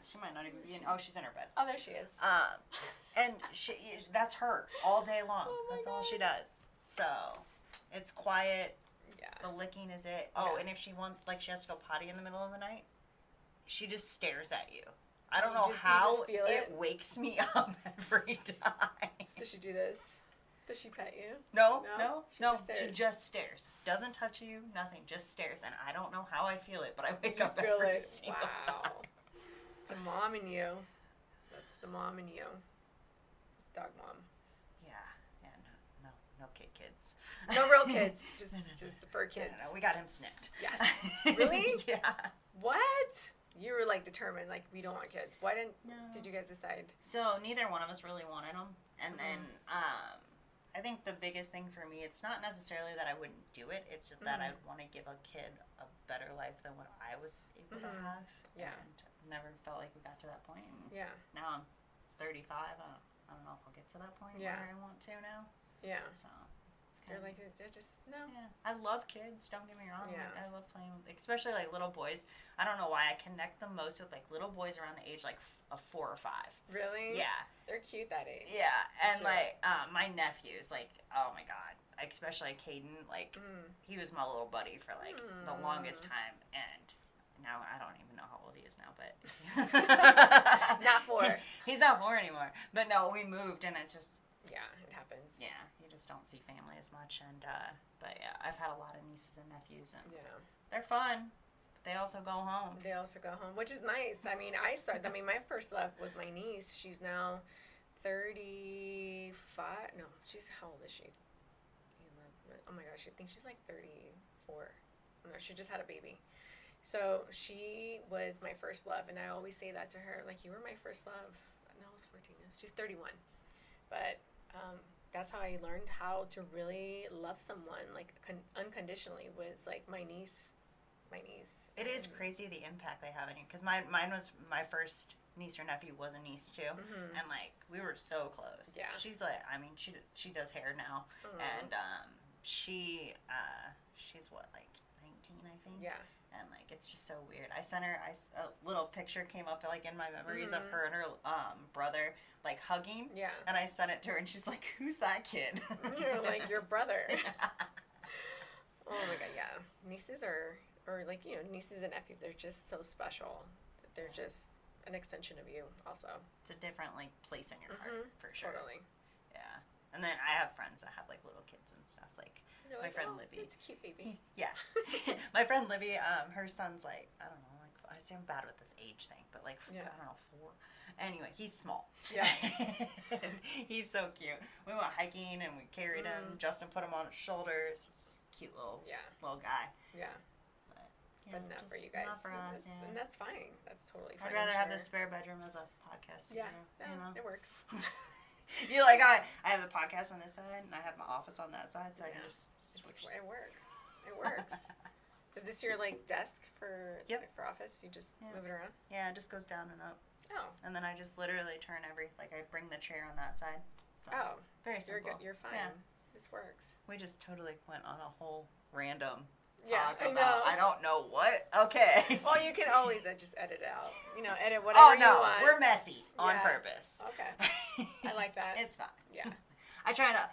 She might not even be in... Oh, she's in her bed. Oh, there she is. And that's her all day long. Oh that's all she does. So, it's quiet. Yeah. The licking is it. Oh, and if she wants, like, she has to go potty in the middle of the night, she just stares at you. I don't know how it wakes me up every time. Does she do this? Does she pet you? No. She just stares. Doesn't touch you, nothing. Just stares. And I don't know how I feel it, but I wake up every single time. It's a mom in you. That's the mom in you. Dog mom. Yeah. No kids. No real kids. Just the fur kids. No, we got him snipped. Yeah. Really? Yeah. What? You were like determined, like we don't want kids. Why did you guys decide? So neither one of us really wanted them, and then I think the biggest thing for me, it's not necessarily that I wouldn't do it. It's just that I'd want to give a kid a better life than what I was able to have. Yeah. And never felt like we got to that point. And yeah. Now I'm 35. I don't know if I'll get to that point where I want to now. Yeah. So. You're like, I just, no. Yeah. I love kids, don't get me wrong. Yeah. Like, I love playing with, especially, like, little boys. I don't know why I connect the most with, like, little boys around the age, like, of 4 or 5. Really? Yeah. They're cute that age. Yeah. And, like, my nephews, like, oh, my God. Especially Caden, like, he was my little buddy for, like, the longest time. And now I don't even know how old he is now, but. Not 4. He's not 4 anymore. But, no, we moved, and it's just. Yeah, it happens. Yeah. Don't see family as much, and but yeah, I've had a lot of nieces and nephews, and they're fun, but they also go home. Which is nice. I mean, my first love was my niece. She's now 35. No, how old is she? Oh my gosh, I think she's like 34. No, she just had a baby. So she was my first love, and I always say that to her, like, you were my first love. No, I was 14. She's 31, but that's how I learned how to really love someone, like, unconditionally, was, like, my niece. It is crazy the impact they have on you, because mine was, my first niece or nephew was a niece, too, and, like, we were so close. Yeah. She's, like, I mean, she does hair now, and, she's, what, like, 19, I think? Yeah. And, like, it's just so weird. I sent her, a little picture came up, like, in my memories of her and her brother, like, hugging. Yeah. And I sent it to her, and she's like, who's that kid? You're like, your brother. Yeah. Oh, my God, yeah. Nieces or like, nieces and nephews are just so special. They're just an extension of you, also. It's a different, like, place in your heart, for sure. Totally. Yeah. And then I have friends that have, like, little kids and stuff, like, my friend Libby. It's a cute baby. Yeah. My friend Libby, her son's like, I don't know, like, I say I'm bad with this age thing, but like, I don't know, 4. Anyway, he's small. Yeah. He's so cute. We went hiking and we carried him. Justin put him on his shoulders. He's a cute little guy. Yeah. But not for you guys. Not for us, And that's fine. That's totally fine. I'd rather have the spare bedroom as a podcast studio. Yeah, it works. You like, I have the podcast on this side and I have my office on that side, so I can just switch. It works. Is this your, like, desk for office? You just move it around? Yeah, it just goes down and up. Oh. And then I just literally turn I bring the chair on that side. So, very simple. You're good. You're fine. Yeah. This works. We just totally went on a whole random talk about I don't know what. Okay. Well, you can always just edit out. Edit whatever you want. Oh, no. We're messy on purpose. Okay. I like that. It's fine. Yeah. I try to.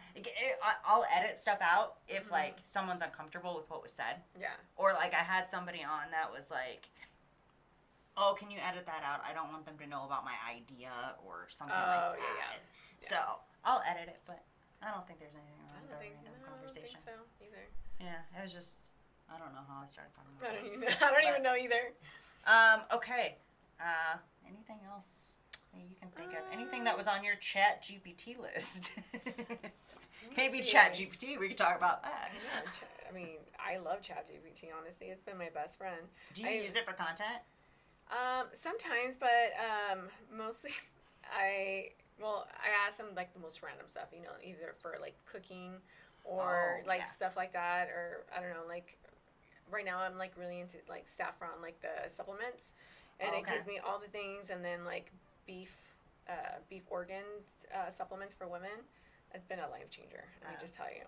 I'll edit stuff out if like someone's uncomfortable with what was said. Yeah. Or like I had somebody on that was like, "Oh, can you edit that out? I don't want them to know about my idea or something like that." Yeah. So I'll edit it, but I don't think there's anything wrong with our random conversation. I don't think so either. Yeah, it was just. I don't know how I started talking about it. I don't even know either. Okay. Anything else you can think of? Anything that was on your Chat GPT list? Maybe Chat GPT. We could talk about that. I mean, I love Chat GPT. Honestly, it's been my best friend. Do you use it for content? Sometimes, but mostly, I ask them like the most random stuff. Either for like cooking or stuff like that, or I don't know, like. Right now, I'm like really into like saffron, like the supplements, And Oh, it okay. gives me all the things, and then like beef organ supplements for women. It's been a life changer. Let me just tell you.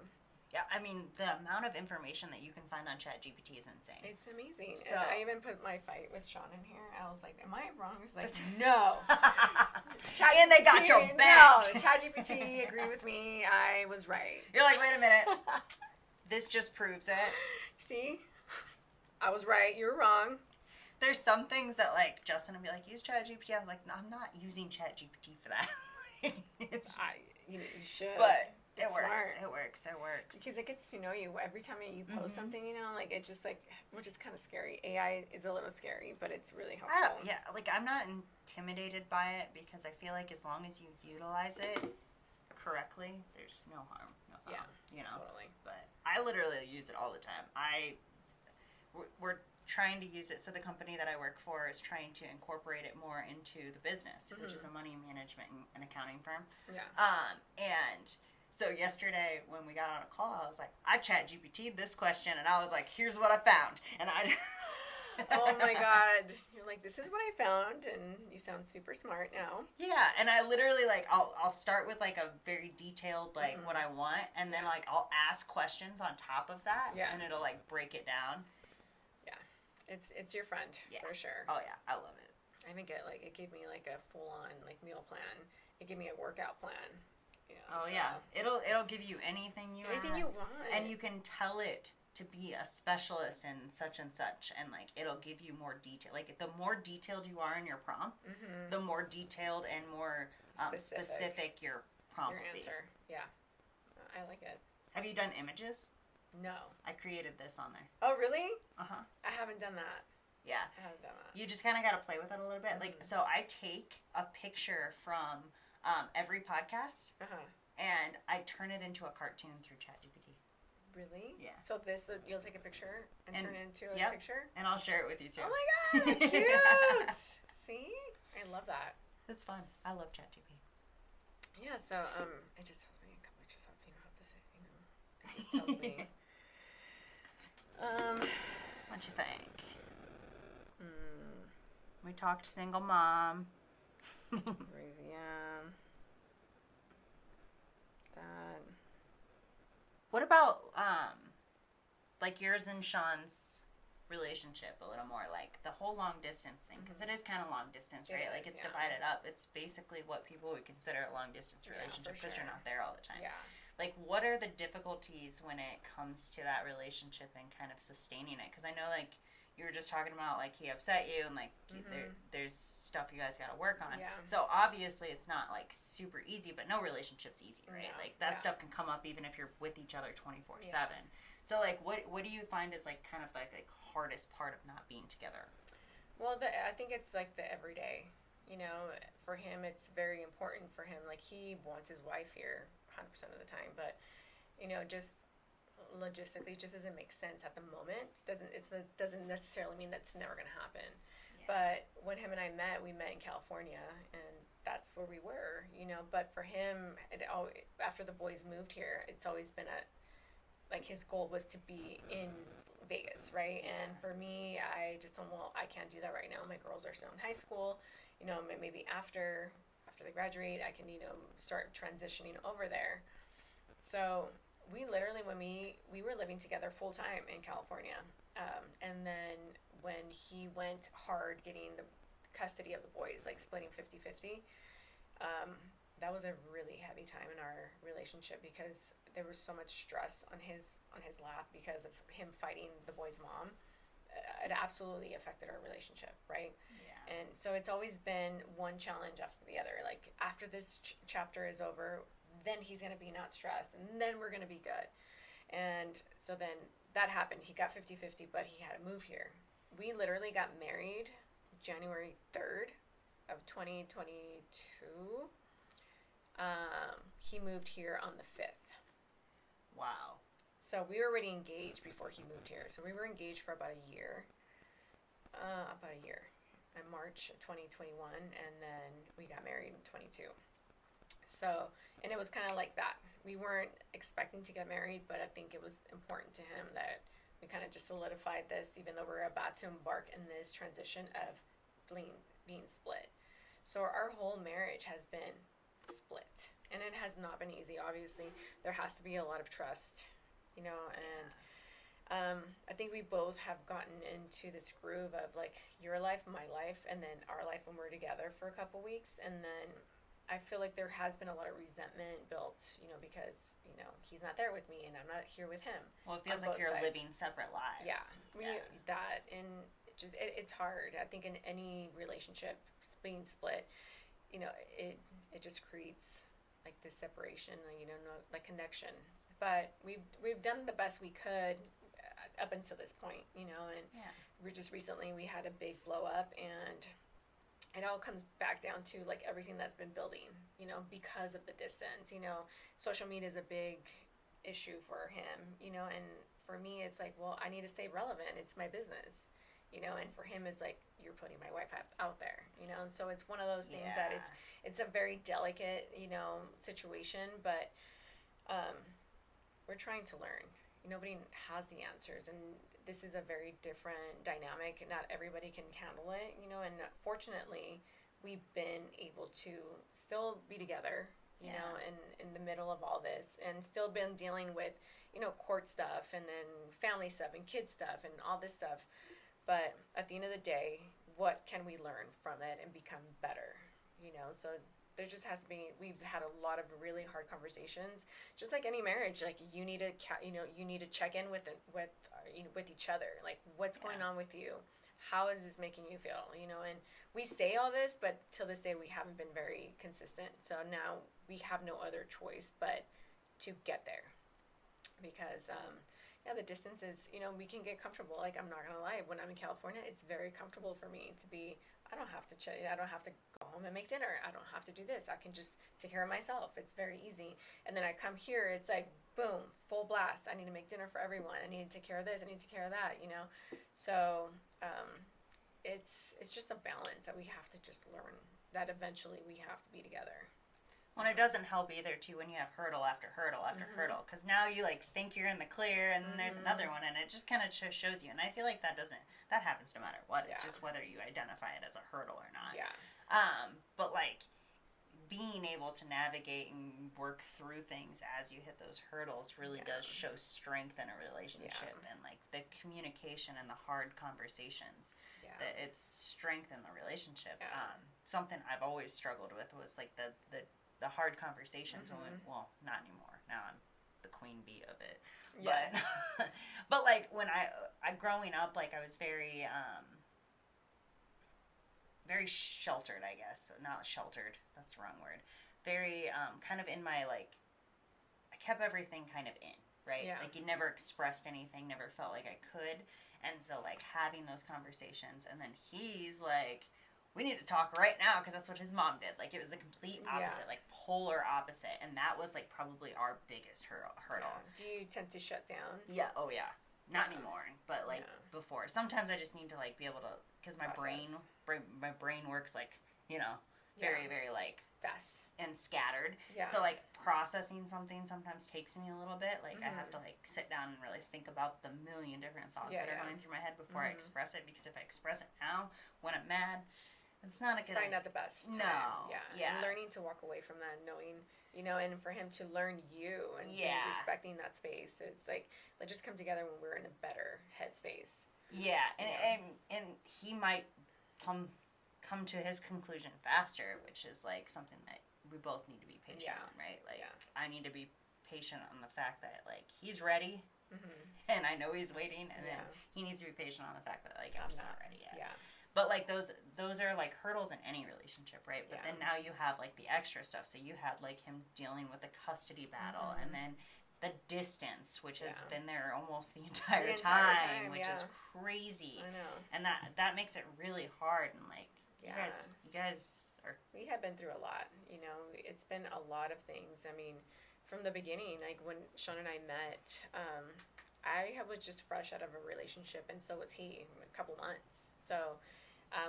Yeah, I mean, the amount of information that you can find on ChatGPT is insane. It's amazing. So, And I even put my fight with Sean in here. I was like, am I wrong? He's like, no. And they got your back. No, ChatGPT agreed with me. I was right. You're like, wait a minute. This just proves it. See? I was right. You were wrong. There's some things that, like, Justin would be like, use ChatGPT. I'm like, no, I'm not using ChatGPT for that. You should. But it It's works. smart. It works. It works. Because it gets to know you. Every time you post something, you know, like, it just, like, which is kind of scary. AI is a little scary, but it's really helpful. Yeah, like, I'm not intimidated by it because I feel like as long as you utilize it correctly, there's no harm. No harm. Yeah, you know? totally. But I literally use it all the time. We're trying to use it, so the company that I work for is trying to incorporate it more into the business, which is a money management and accounting firm. Yeah. And so yesterday when we got on a call, I was like, I chat GPT'd this question, and I was like, here's what I found. And I... Oh my God. You're like, this is what I found, and you sound super smart now. Yeah, and I literally, like, I'll start with, like, a very detailed, like, what I want, and then, like, I'll ask questions on top of that, and it'll, like, break it down. Yeah. It's your friend, for sure. Oh, yeah, I love it. I think it gave me, like, a full-on, like, meal plan. It gave me a workout plan. Yeah. It'll give you anything you want. And you can tell it to be a specialist in such and such, and like it'll give you more detail. Like the more detailed you are in your prompt, the more detailed and more specific your prompt will be. Answer. Yeah. I like it. Have you done images? No. I created this on there. Oh, really? Uh-huh. I haven't done that. Yeah. I haven't done that. You just kind of got to play with it a little bit. Like, so I take a picture from every podcast, and I turn it into a cartoon through ChatGPT. Really? Yeah. So you'll take a picture and turn it into a picture? And I'll share it with you too. Oh my God, cute! See? I love that. It's fun. I love ChatGPT. Yeah, so it just tells me, come watch yourself, you know how to say, you know. It just tells me. What you think? We talked single mom. Crazy, yeah. That. What about like yours and Sean's relationship a little more, like the whole long distance thing, because it is kind of long distance, right? Like it's divided up. It's basically what people would consider a long distance relationship because you're not there all the time. Yeah. Like, what are the difficulties when it comes to that relationship and kind of sustaining it? Because I know, like, you were just talking about, like, he upset you and, like, there's stuff you guys got to work on. Yeah. So, obviously, it's not, like, super easy, but no relationship's easy, right? No. Like, that stuff can come up even if you're with each other 24/7. So, like, what do you find is, like, kind of, like hardest part of not being together? Well, I think it's, like, the everyday. You know, for him, it's very important for him. Like, he wants his wife here 100% of the time, but, you know, just logistically, it just doesn't make sense at the moment. It doesn't necessarily mean that's never going to happen. Yeah. But when him and I met, we met in California, and that's where we were, you know. But for him, after the boys moved here, it's always been his goal was to be in Vegas, right? Yeah. And for me, I just thought, well, I can't do that right now. My girls are still in high school. You know, maybe after they graduate, I can, you know, start transitioning over there. So we literally, when we were living together full time in California, and then when he went hard getting the custody of the boys, like splitting 50-50, that was a really heavy time in our relationship because there was so much stress on his lap because of him fighting the boys' mom. It absolutely affected our relationship, right? Yeah. And so it's always been one challenge after the other. Like, after this chapter is over, then he's going to be not stressed, and then we're going to be good. And so then that happened. He got 50-50, but he had to move here. We literally got married January 3rd of 2022. He moved here on the 5th. Wow. So we were already engaged before he moved here. So we were engaged for about a year. In March of 2021, and then we got married in 22. So, and it was kind of like that. We weren't expecting to get married, but I think it was important to him that we kind of just solidified this, even though we're about to embark in this transition of being split. So our whole marriage has been split, and it has not been easy. Obviously, there has to be a lot of trust, and I think we both have gotten into this groove of like your life, my life, and then our life when we're together for a couple weeks, and then I feel like there has been a lot of resentment built, because he's not there with me and I'm not here with him. Well, it feels like you're living separate lives. Yeah, that, and it's hard. I think in any relationship, being split, it just creates like this separation, no like connection. But we've done the best we could up until this point, and we just recently we had a big blow up, and it all comes back down to like everything that's been building, because of the distance. Social media is a big issue for him, and for me it's like, well, I need to stay relevant. It's my business, and for him it's like, you're putting my wife out there, and so it's one of those things that it's a very delicate, situation, but we're trying to learn. Nobody has the answers, and this is a very different dynamic. Not everybody can handle it, and fortunately we've been able to still be together, in the middle of all this, and still been dealing with, court stuff and then family stuff and kid stuff and all this stuff. But at the end of the day, what can we learn from it and become better, so there just has to be. We've had a lot of really hard conversations, just like any marriage. Like you need to, you need to check in with each other. Like, what's going on with you? How is this making you feel? And we say all this, but till this day we haven't been very consistent. So now we have no other choice but to get there, because the distance is, we can get comfortable. Like, I'm not gonna lie, when I'm in California, it's very comfortable for me to be. I don't have to I don't have to go home and make dinner. I don't have to do this. I can just take care of myself. It's very easy. And then I come here, it's like, boom, full blast. I need to make dinner for everyone. I need to take care of this. I need to take care of that, So it's just a balance that we have to just learn, that eventually we have to be together. Well, it doesn't help either, too, when you have hurdle after hurdle after hurdle, because now you like think you're in the clear, and then there's another one, and it just kind of shows you. And I feel like that happens no matter what. It's just whether you identify it as a hurdle or not. Yeah. But like being able to navigate and work through things as you hit those hurdles really does show strength in a relationship, and like the communication and the hard conversations. Yeah. That it's strength in the relationship. Yeah. Something I've always struggled with was like the hard conversations when well, not anymore. Now I'm the queen bee of it. Yeah. But like when I growing up, like I was very very sheltered, I guess. Not sheltered, that's the wrong word. Very kind of in my, like, I kept everything kind of in, right? Yeah. Like, you never expressed anything, never felt like I could. And so, like, having those conversations, and then he's like, we need to talk right now, because that's what his mom did. Like, it was the complete opposite, like, polar opposite. And that was, like, probably our biggest hurdle. Yeah. Do you tend to shut down? Yeah, oh, yeah. Not anymore, but, like, before. Sometimes I just need to, like, be able to, because my brain works, like, very, very, like, fast and scattered. Yeah. So, like, processing something sometimes takes me a little bit. Like, I have to, like, sit down and really think about the million different thoughts that are going through my head before I express it, because if I express it now, when I'm mad, it's not a good... It's probably not the best time. No. Yeah. And learning to walk away from that, knowing, and for him to learn you and respecting that space. It's like, let's just come together when we're in a better headspace. Yeah, and he might come to his conclusion faster, which is, like, something that we both need to be patient on, right? Like, I need to be patient on the fact that, like, he's ready, and I know he's waiting, and then he needs to be patient on the fact that, like, I'm just not ready yet. Yeah. But, like, those are, like, hurdles in any relationship, right? But then now you have, like, the extra stuff. So you had, like, him dealing with the custody battle, and then the distance, which has been there almost the entire time, which is crazy. I know. And that makes it really hard. And, like, you guys are... We have been through a lot, It's been a lot of things. I mean, from the beginning, like, when Sean and I met, I was just fresh out of a relationship, and so was he, a couple months. So...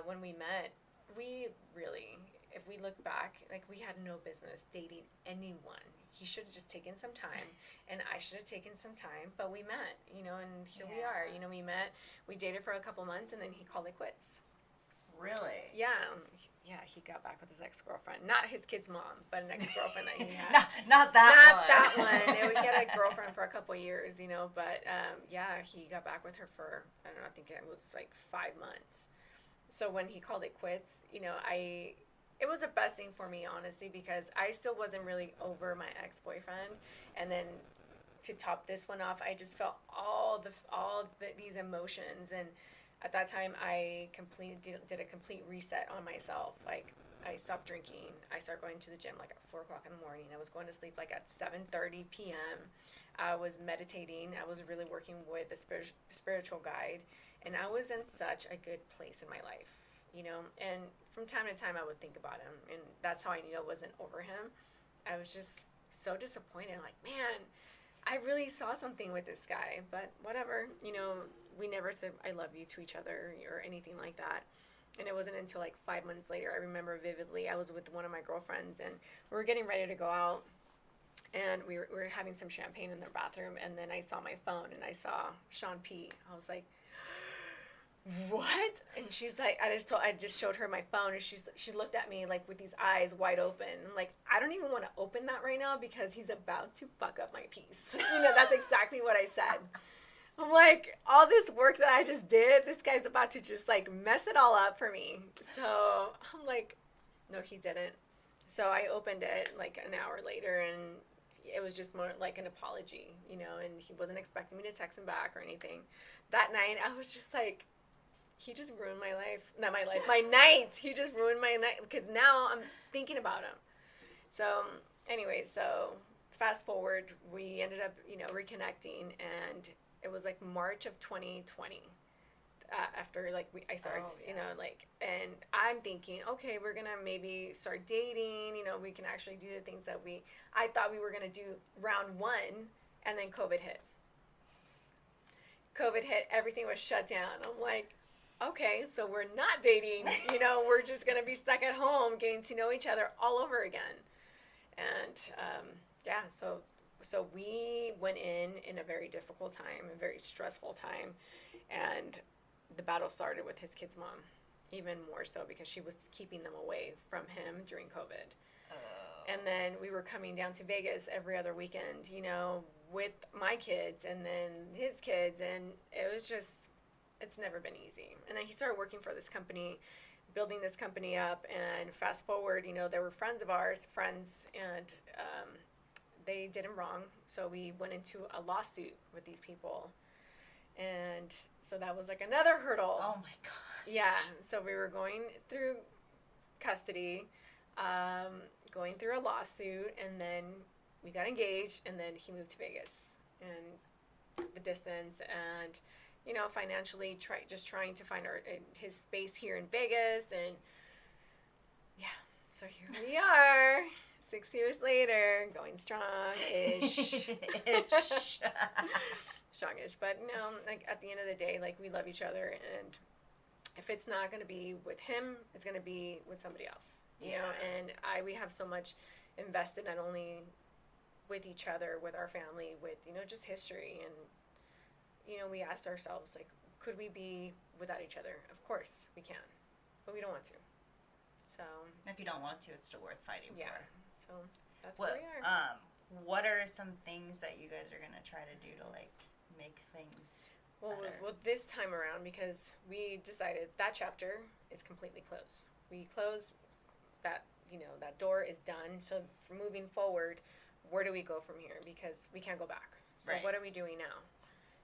when we met, we really, if we look back, like, we had no business dating anyone. He should have just taken some time, and I should have taken some time, but we met, and here we are. We met, we dated for a couple months, and then he called it quits. Really? Yeah. Yeah, he got back with his ex-girlfriend. Not his kid's mom, but an ex-girlfriend that he had. Not that Not one. that one. He had a girlfriend for a couple years, but yeah, he got back with her for, I don't know, I think it was like 5 months. So when he called it quits, it was the best thing for me, honestly, because I still wasn't really over my ex-boyfriend. And then to top this one off, I just felt these emotions. And at that time, I did a complete reset on myself. Like, I stopped drinking. I started going to the gym like at 4 o'clock in the morning. I was going to sleep like at 7:30 p.m. I was meditating. I was really working with a spiritual guide. And I was in such a good place in my life, And from time to time, I would think about him. And that's how I knew I wasn't over him. I was just so disappointed. Like, man, I really saw something with this guy. But whatever, we never said I love you to each other or anything like that. And it wasn't until like 5 months later, I remember vividly, I was with one of my girlfriends and we were getting ready to go out and we were having some champagne in their bathroom. And then I saw my phone and I saw Sean P. I was like, what? And she's like, I just showed her my phone and she looked at me like with these eyes wide open. I'm like, I don't even want to open that right now because he's about to fuck up my peace. That's exactly what I said. I'm like, all this work that I just did, this guy's about to just like mess it all up for me. So I'm like, no, he didn't. So I opened it like an hour later and it was just more like an apology, and he wasn't expecting me to text him back or anything. That night, I was just like, he just ruined my life. Not my life, my night. He just ruined my night because now I'm thinking about him. So anyway, fast forward, we ended up, reconnecting and it was like March of 2020. After like I started, and I'm thinking, okay, we're gonna maybe start dating. We can actually do the things that I thought we were gonna do round 1, and then COVID hit. Everything was shut down. I'm like, okay, so we're not dating. We're just gonna be stuck at home, getting to know each other all over again. And yeah, so we went in a very difficult time, a very stressful time, and the battle started with his kid's mom, even more so because she was keeping them away from him during COVID. Oh. And then we were coming down to Vegas every other weekend, with my kids and then his kids, and it's never been easy. And then he started working for this company, building this company up, and fast forward, there were friends, and they did him wrong, so we went into a lawsuit with these people. And so that was like another hurdle. Oh my God. Yeah. So we were going through custody, going through a lawsuit, and then we got engaged, and then he moved to Vegas. And the distance and, financially trying to find his space here in Vegas. And yeah, so here we are. 6 years later, going strong-ish. Strong-ish. But no, like at the end of the day, like we love each other, and if it's not going to be with him, it's going to be with somebody else. You know, and we have so much invested not only with each other, with our family, with, just history. And, we asked ourselves, like, could we be without each other? Of course we can, but we don't want to. So if you don't want to, it's still worth fighting for. So that's where we are. What are some things that you guys are going to try to do to, like, make things better? Well, this time around, because we decided that chapter is completely closed. We closed that, that door is done. So for moving forward, where do we go from here? Because we can't go back. So what are we doing now?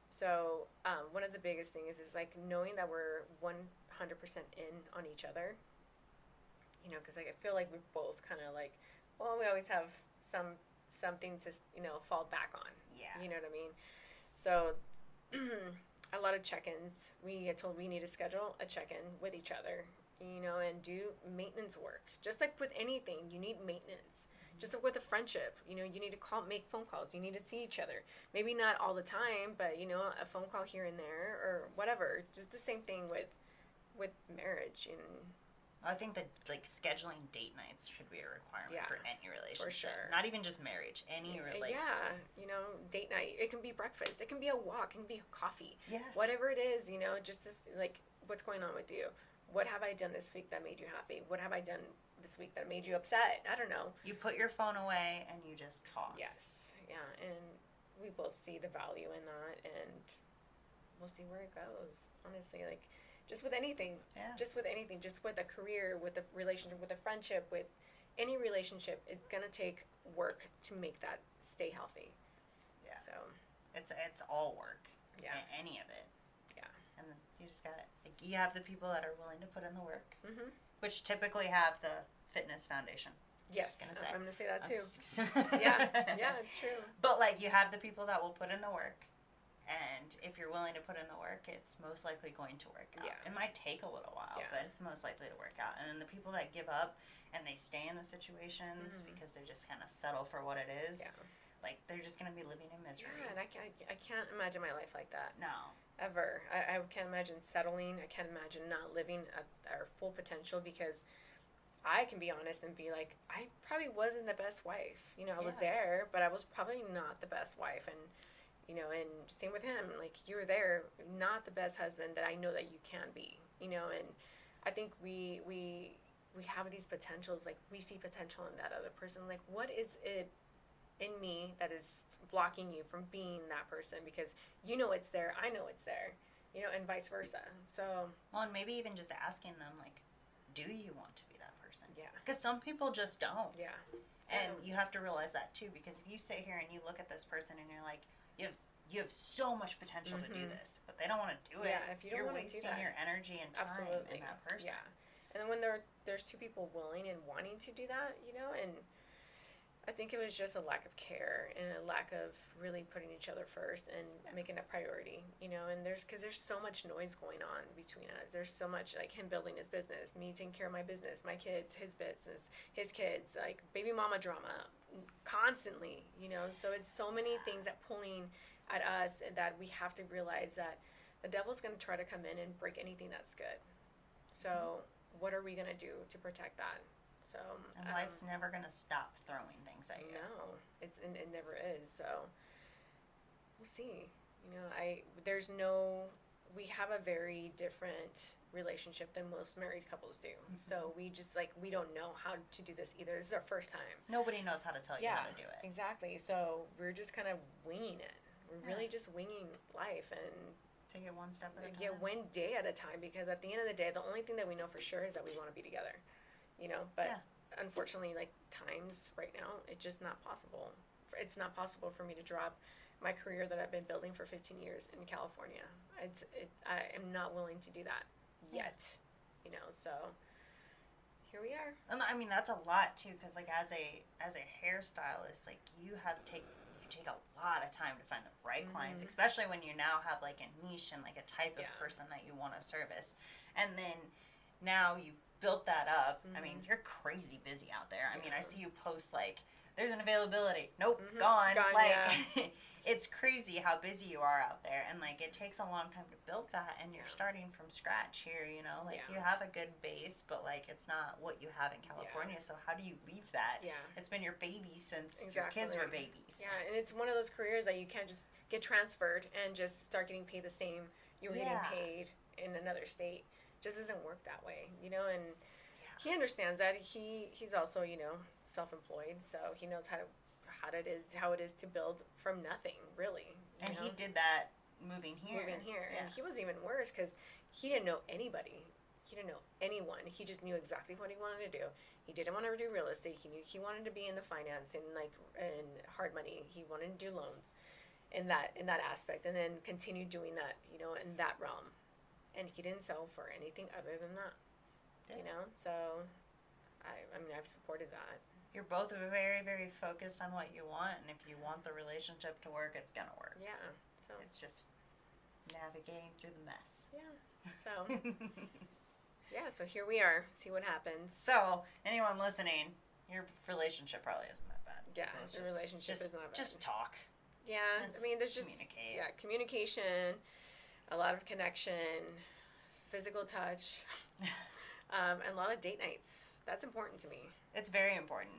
So one of the biggest things is like knowing that we're 100% in on each other. Because like I feel like we're both kind of like, well, we always have something to fall back on. Yeah. You know what I mean? So a lot of check-ins. We get told we need to schedule a check-in with each other, and do maintenance work. Just like with anything, you need maintenance. Just like with a friendship, you need to make phone calls. You need to see each other. Maybe not all the time, but, a phone call here and there or whatever. Just the same thing with marriage. And I think that, like, scheduling date nights should be a requirement for any relationship. For sure. Not even just marriage. Any relationship. Yeah. Date night. It can be breakfast. It can be a walk. It can be coffee. Yeah. Whatever it is, just this, like, what's going on with you? What have I done this week that made you happy? What have I done this week that made you upset? I don't know. You put your phone away and you just talk. Yes. Yeah. And we both see the value in that, and we'll see where it goes. Honestly, like, just with anything. Yeah. Just with anything. Just with a career, with a relationship, with a friendship, with any relationship, it's going to take work to make that stay healthy. Yeah. So. It's all work. Yeah. Any of it. Yeah. And then you just got it. Like, you have the people that are willing to put in the work, Mm-hmm. which typically have the fitness foundation. Yes, I'm going to say that too. Yeah, it's true. But like, you have the people that will put in the work, and if you're willing to put in the work, it's most likely going to work out. Yeah. It might take a little while, but it's most likely to work out. And then the people that give up and they stay in the situations because they just kind of settle for what it is, like, they're just going to be living in misery. Yeah, and I can't imagine my life like that. No. Ever. I can't imagine settling. I can't imagine not living at our full potential, because I can be honest and be like, I probably wasn't the best wife. You know, I was there, but I was probably not the best wife. And, you know, and same with him. Like, you were there, not the best husband that I know that you can be. You know, and I think we have these potentials. Like, we see potential in that other person. Like, what is it in me that is blocking you from being that person? Because you know it's there, I know it's there. You know, and vice versa. So. Well, and maybe even just asking them, like, do you want to be that person? Yeah. Because some people just don't. Yeah. And you have to realize that too, because if you sit here and you look at this person and you're like, you have so much potential to do this, but they don't want to do it. Yeah, if you don't want to do that, you're wasting your energy and time in that person. Yeah. And then when there's two people willing and wanting to do that, you know, and I think it was just a lack of care and a lack of really putting each other first and making a priority, you know. And because there's so much noise going on between us. There's so much, like, him building his business, me taking care of my business, my kids, his business, his kids, like baby mama drama constantly, you know. So it's so many things that pulling at us, and that we have to realize that the devil's going to try to come in and break anything that's good. So what are we going to do to protect that? So, and life's never going to stop throwing things at you. No, it never is. So we'll see. You know, we have a very different relationship than most married couples do. Mm-hmm. So we just, like, we don't know how to do this either. This is our first time. Nobody knows how to tell you how to do it. Exactly. So we're just kind of winging it. We're really just winging life and take it one step at a time. Yeah, one day at a time, because at the end of the day, the only thing that we know for sure is that we want to be together. You know, but unfortunately, like, times right now, it's just not possible. It's not possible for me to drop my career that I've been building for 15 years in California. I am not willing to do that yet. You know, so here we are. And I mean, that's a lot too, because, like, as a hairstylist, like, you take a lot of time to find the right clients, especially when you now have, like, a niche and, like, a type of person that you want to service. And then now you built that up. I mean, you're crazy busy out there. I mean, I see you post, like, there's an availability. Nope, gone. Like, it's crazy how busy you are out there. And, like, it takes a long time to build that, and you're starting from scratch here, you know? Like, you have a good base, but, like, it's not what you have in California. So how do you leave that? Yeah. It's been your baby since your kids were babies. Yeah, and it's one of those careers that you can't just get transferred and just start getting paid the same you were getting paid in another state. Just doesn't work that way, you know. And he understands that. He's also, you know, self-employed, so he knows how it is to build from nothing, really. And he did that moving here. And he was even worse, because he didn't know anybody. He didn't know anyone. He just knew exactly what he wanted to do. He didn't want to do real estate. He knew he wanted to be in the finance and, like, and hard money. He wanted to do loans in that aspect, and then continue doing that, you know, in that realm. And he didn't settle for anything other than that, you know. So, I mean, I've supported that. You're both very, very focused on what you want, and if you want the relationship to work, it's gonna work. Yeah. So it's just navigating through the mess. Yeah. So. Yeah. So here we are. See what happens. So anyone listening, your relationship probably isn't that bad. Yeah. The relationship is not bad. Just talk. Yeah. I mean, there's just communication. A lot of connection, physical touch, and a lot of date nights. That's important to me. It's very important.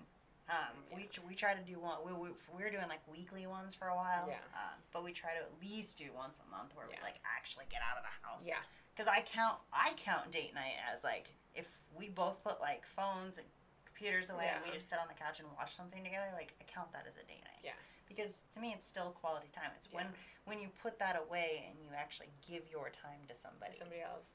We try to do one. We were doing, like, weekly ones for a while. Yeah. But we try to at least do once a month where we, like, actually get out of the house. Yeah. because I count date night as like if we both put like phones and computers away and we just sit on the couch and watch something together, like I count that as a date night. Yeah. Because to me it's still quality time. It's when you put that away and you actually give your time to somebody. To somebody else.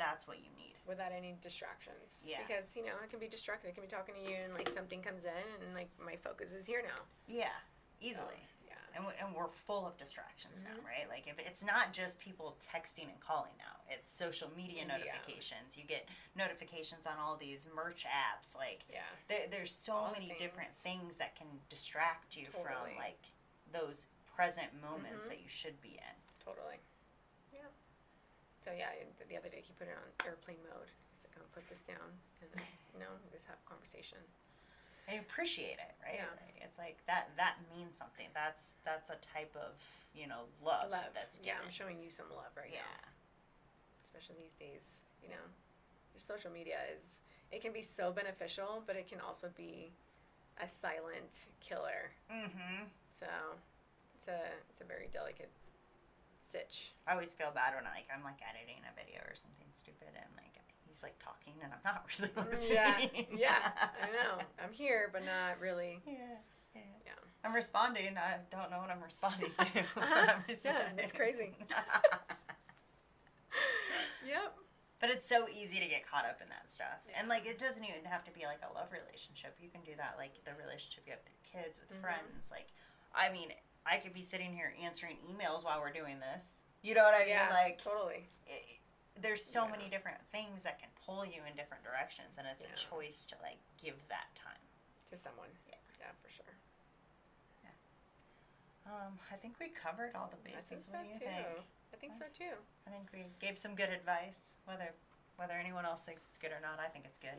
That's what you need. Without any distractions. Yeah. Because, you know, I can be distracted. I can be talking to you and, like, something comes in and, like, my focus is here now. Yeah. Easily. So, yeah. And we're full of distractions now, right? Like, if it's not just people texting and calling now. It's social media notifications. You get notifications on all these merch apps. Like, there's so many different things that can distract you from, like, those present moments that you should be in. Totally. Yeah. So, yeah, the other day he put it on airplane mode. He's like, I'm going to put this down and, you know, just have a conversation. I appreciate it, right? Yeah. Like, it's like that means something. That's a type of, you know, love. That's given. Yeah, I'm showing you some love right now. Especially these days, you know. Just social media it can be so beneficial, but it can also be a silent killer. Mm-hmm. So, it's a very delicate sitch. I always feel bad when I'm like editing a video or something stupid and like he's like talking and I'm not really listening. Yeah, I know. I'm here, but not really. Yeah. I'm responding. I don't know what I'm responding to. Yeah, it's crazy. Yep. But it's so easy to get caught up in that stuff. Yeah. And like it doesn't even have to be like a love relationship. You can do that like the relationship you have with your kids, with friends. Like, I mean, I could be sitting here answering emails while we're doing this. You know what I mean? Yeah, like totally. There's so many different things that can pull you in different directions, and it's a choice to like give that time to someone. Yeah, for sure. Yeah. I think we covered all the bases. What do you think? I think so too. I think we gave some good advice. Whether anyone else thinks it's good or not, I think it's good.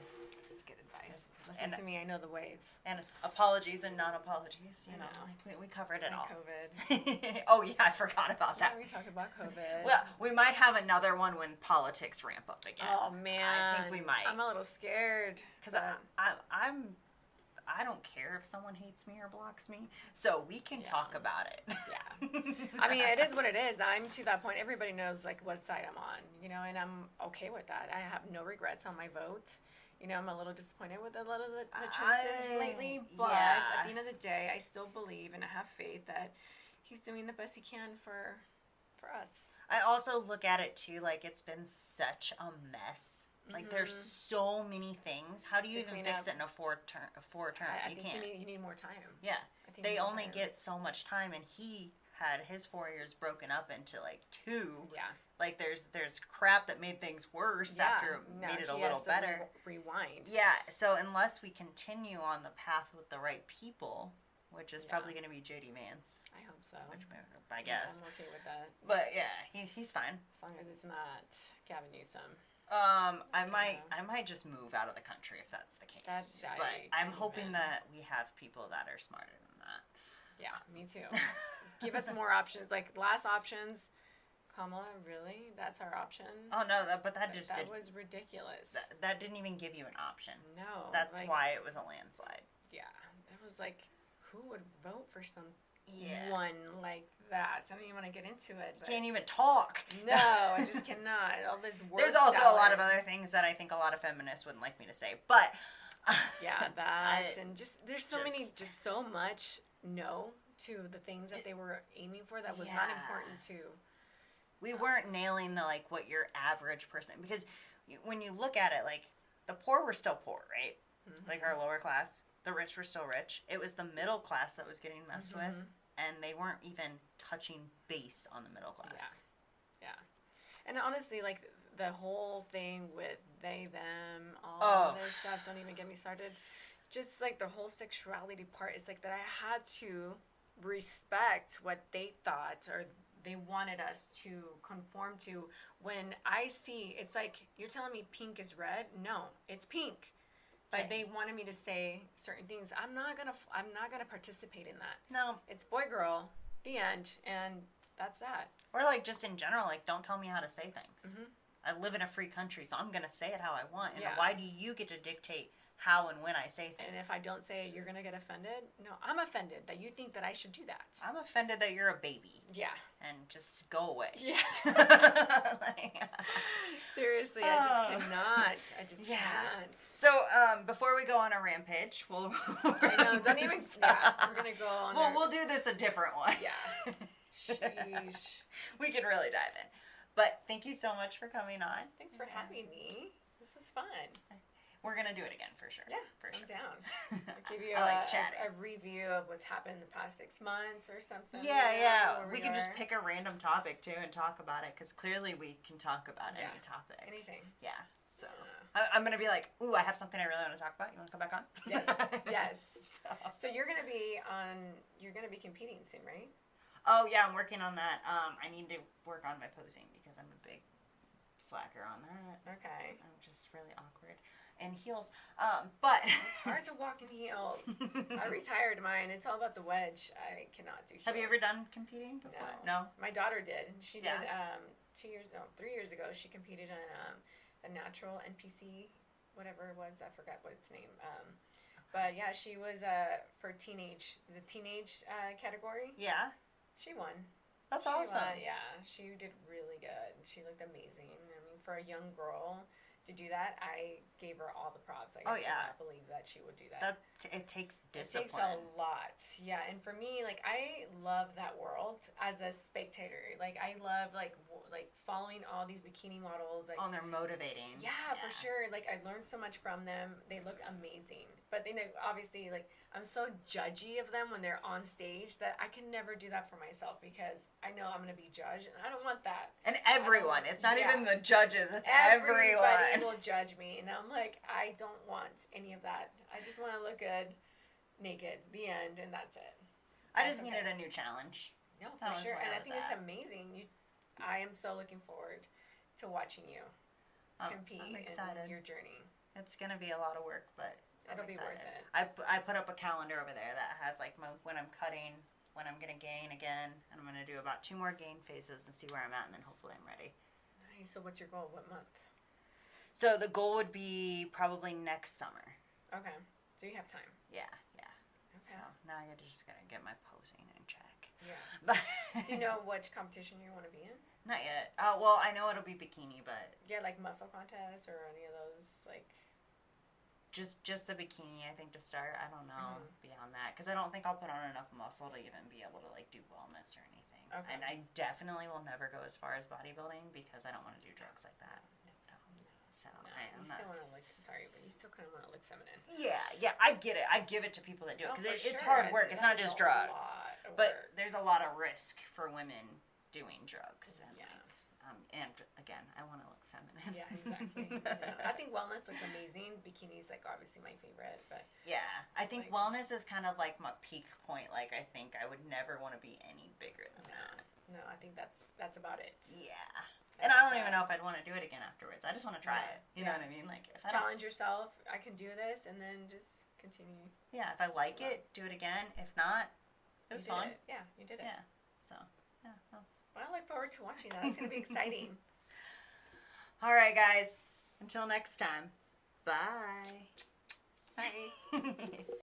It's good advice. Listen to me, I know the ways. And apologies and non-apologies, you know. Like we covered it all. COVID. Oh yeah, I forgot about that. We talked about COVID. Well, we might have another one when politics ramp up again. Oh man, I think we might. I'm a little scared because I don't care if someone hates me or blocks me, so we can talk about it. Yeah. I mean, it is what it is. I'm to that point. Everybody knows like what side I'm on, you know, and I'm okay with that. I have no regrets on my vote. You know, I'm a little disappointed with a lot of the choices lately, but at the end of the day, I still believe and I have faith that he's doing the best he can for us. I also look at it too, like it's been such a mess. Like there's so many things. How do you even fix it in a four term? I think you need more time. Yeah, they only get so much time, and he had his 4 years broken up into like 2. Yeah. Like there's crap that made things worse after it made it a little better. Rewind. Yeah. So unless we continue on the path with the right people, which is probably going to be JD Vance. I hope so. Which I guess. I'm okay with that. But yeah, he's fine. As long as it's not Gavin Newsom. I might just move out of the country if that's the case. But I'm hoping that we have people that are smarter than that. Yeah, me too. Give us more options. Like last options, Kamala, really? That's our option? Oh no, that was ridiculous. That didn't even give you an option. No. That's why it was a landslide. Yeah, that was like, who would vote for one like that? I don't even want to get into it. But can't even talk. No, I just cannot. All this word There's also a lot of other things that I think a lot of feminists wouldn't like me to say, but yeah, and there's so much no to the things that they were aiming for that was not important to. We weren't nailing the like what your average person, because when you look at it, like the poor were still poor, right? Mm-hmm. Like our lower class. The rich were still rich. It was the middle class that was getting messed with, and they weren't even touching base on the middle class. Yeah. And honestly, like, the whole thing with they, them, all this stuff, don't even get me started. Just, like, the whole sexuality part is, like, that I had to respect what they thought or they wanted us to conform to. When I see, it's like, you're telling me pink is red? No, it's pink. But they wanted me to say certain things. I'm not gonna participate in that. No. It's boy girl, the end, and that's that. Or like just in general, like don't tell me how to say things. Mm-hmm. I live in a free country, so I'm gonna say it how I want. And why do you get to dictate how and when I say things? And if I don't say it, you're gonna get offended? No, I'm offended that you think that I should do that. I'm offended that you're a baby. Yeah. And just go away. Yeah. I just cannot. I just can't. So, before we go on a rampage, we'll. I know. Don't even. Yeah, we're gonna go on. We'll do this a different one. Yeah. Sheesh. We can really dive in. But thank you so much for coming on. Thanks for having me. This is fun. We're gonna do it again for sure. Yeah, for sure. I'm down. I'll give you a review of what's happened in the past 6 months or something. Yeah. We can just pick a random topic too and talk about it because clearly we can talk about any topic. Anything. Yeah. So I'm gonna be like, ooh, I have something I really want to talk about. You want to come back on? Yes. Yes. So you're gonna be competing soon, right? Oh yeah, I'm working on that. I need to work on my posing because I'm a big slacker on that. Okay. I'm just really awkward. And heels, but it's hard to walk in heels. I retired mine. It's all about the wedge. I cannot do heels. Have you ever done competing before? No. My daughter did. She did 3 years ago. She competed in a natural NPC, whatever it was. I forgot what its name. But yeah, she was for the teenage category. Yeah. She won. That's awesome. She did really good. She looked amazing. I mean, for a young girl to do that, I gave her all the props. I cannot believe that she would do that. It takes discipline. It takes a lot. Yeah, and for me, like, I love that world as a spectator. Like, I love like following all these bikini models. Like, they're motivating. Yeah, for sure. Like, I learned so much from them. They look amazing. But they obviously, like, I'm so judgy of them when they're on stage that I can never do that for myself because I know I'm going to be judged, and I don't want that. And everyone. It's not even the judges. It's everyone. Everybody will judge me, and I'm like, I don't want any of that. I just want to look good naked. The end, and that's it. I just needed a new challenge. No, for sure. And I think it's amazing. I am so looking forward to watching you compete in your journey. It's going to be a lot of work, but it'll be worth it. I put up a calendar over there that has like when I'm cutting, when I'm going to gain again, and I'm going to do about 2 more gain phases and see where I'm at, and then hopefully I'm ready. Nice. So what's your goal? What month? So the goal would be probably next summer. Okay. So you have time. Yeah. Okay. So now I just got to get my posing in check. Yeah. But do you know which competition you want to be in? Not yet. Well, I know it'll be bikini, but yeah, like muscle contest or any of those like. Just the bikini, I think, to start. I don't know beyond that because I don't think I'll put on enough muscle to even be able to like do wellness or anything. Okay. And I definitely will never go as far as bodybuilding because I don't want to do drugs like that. So you still want to look. Sorry, but you still kind of want to look feminine. Yeah, I get it. I give it to people that do it because it's hard work. It's not just drugs, but there's a lot of risk for women doing drugs. And again, I want to look feminine. Yeah, exactly. I think wellness looks amazing. Bikini's like obviously my favorite, but yeah, I think wellness is kind of like my peak point. Like I think I would never want to be any bigger than that. No, I think that's about it. Yeah. And I don't even know if I'd want to do it again afterwards. I just want to try it. You know what I mean? Like if I challenge yourself, I can do this, and then just continue. Yeah, if I like it, do it again. If not, it was fun. Yeah, you did it. Yeah. So yeah, that's. Well, I look forward to watching that. It's gonna be exciting. All right, guys. Until next time. Bye. Bye.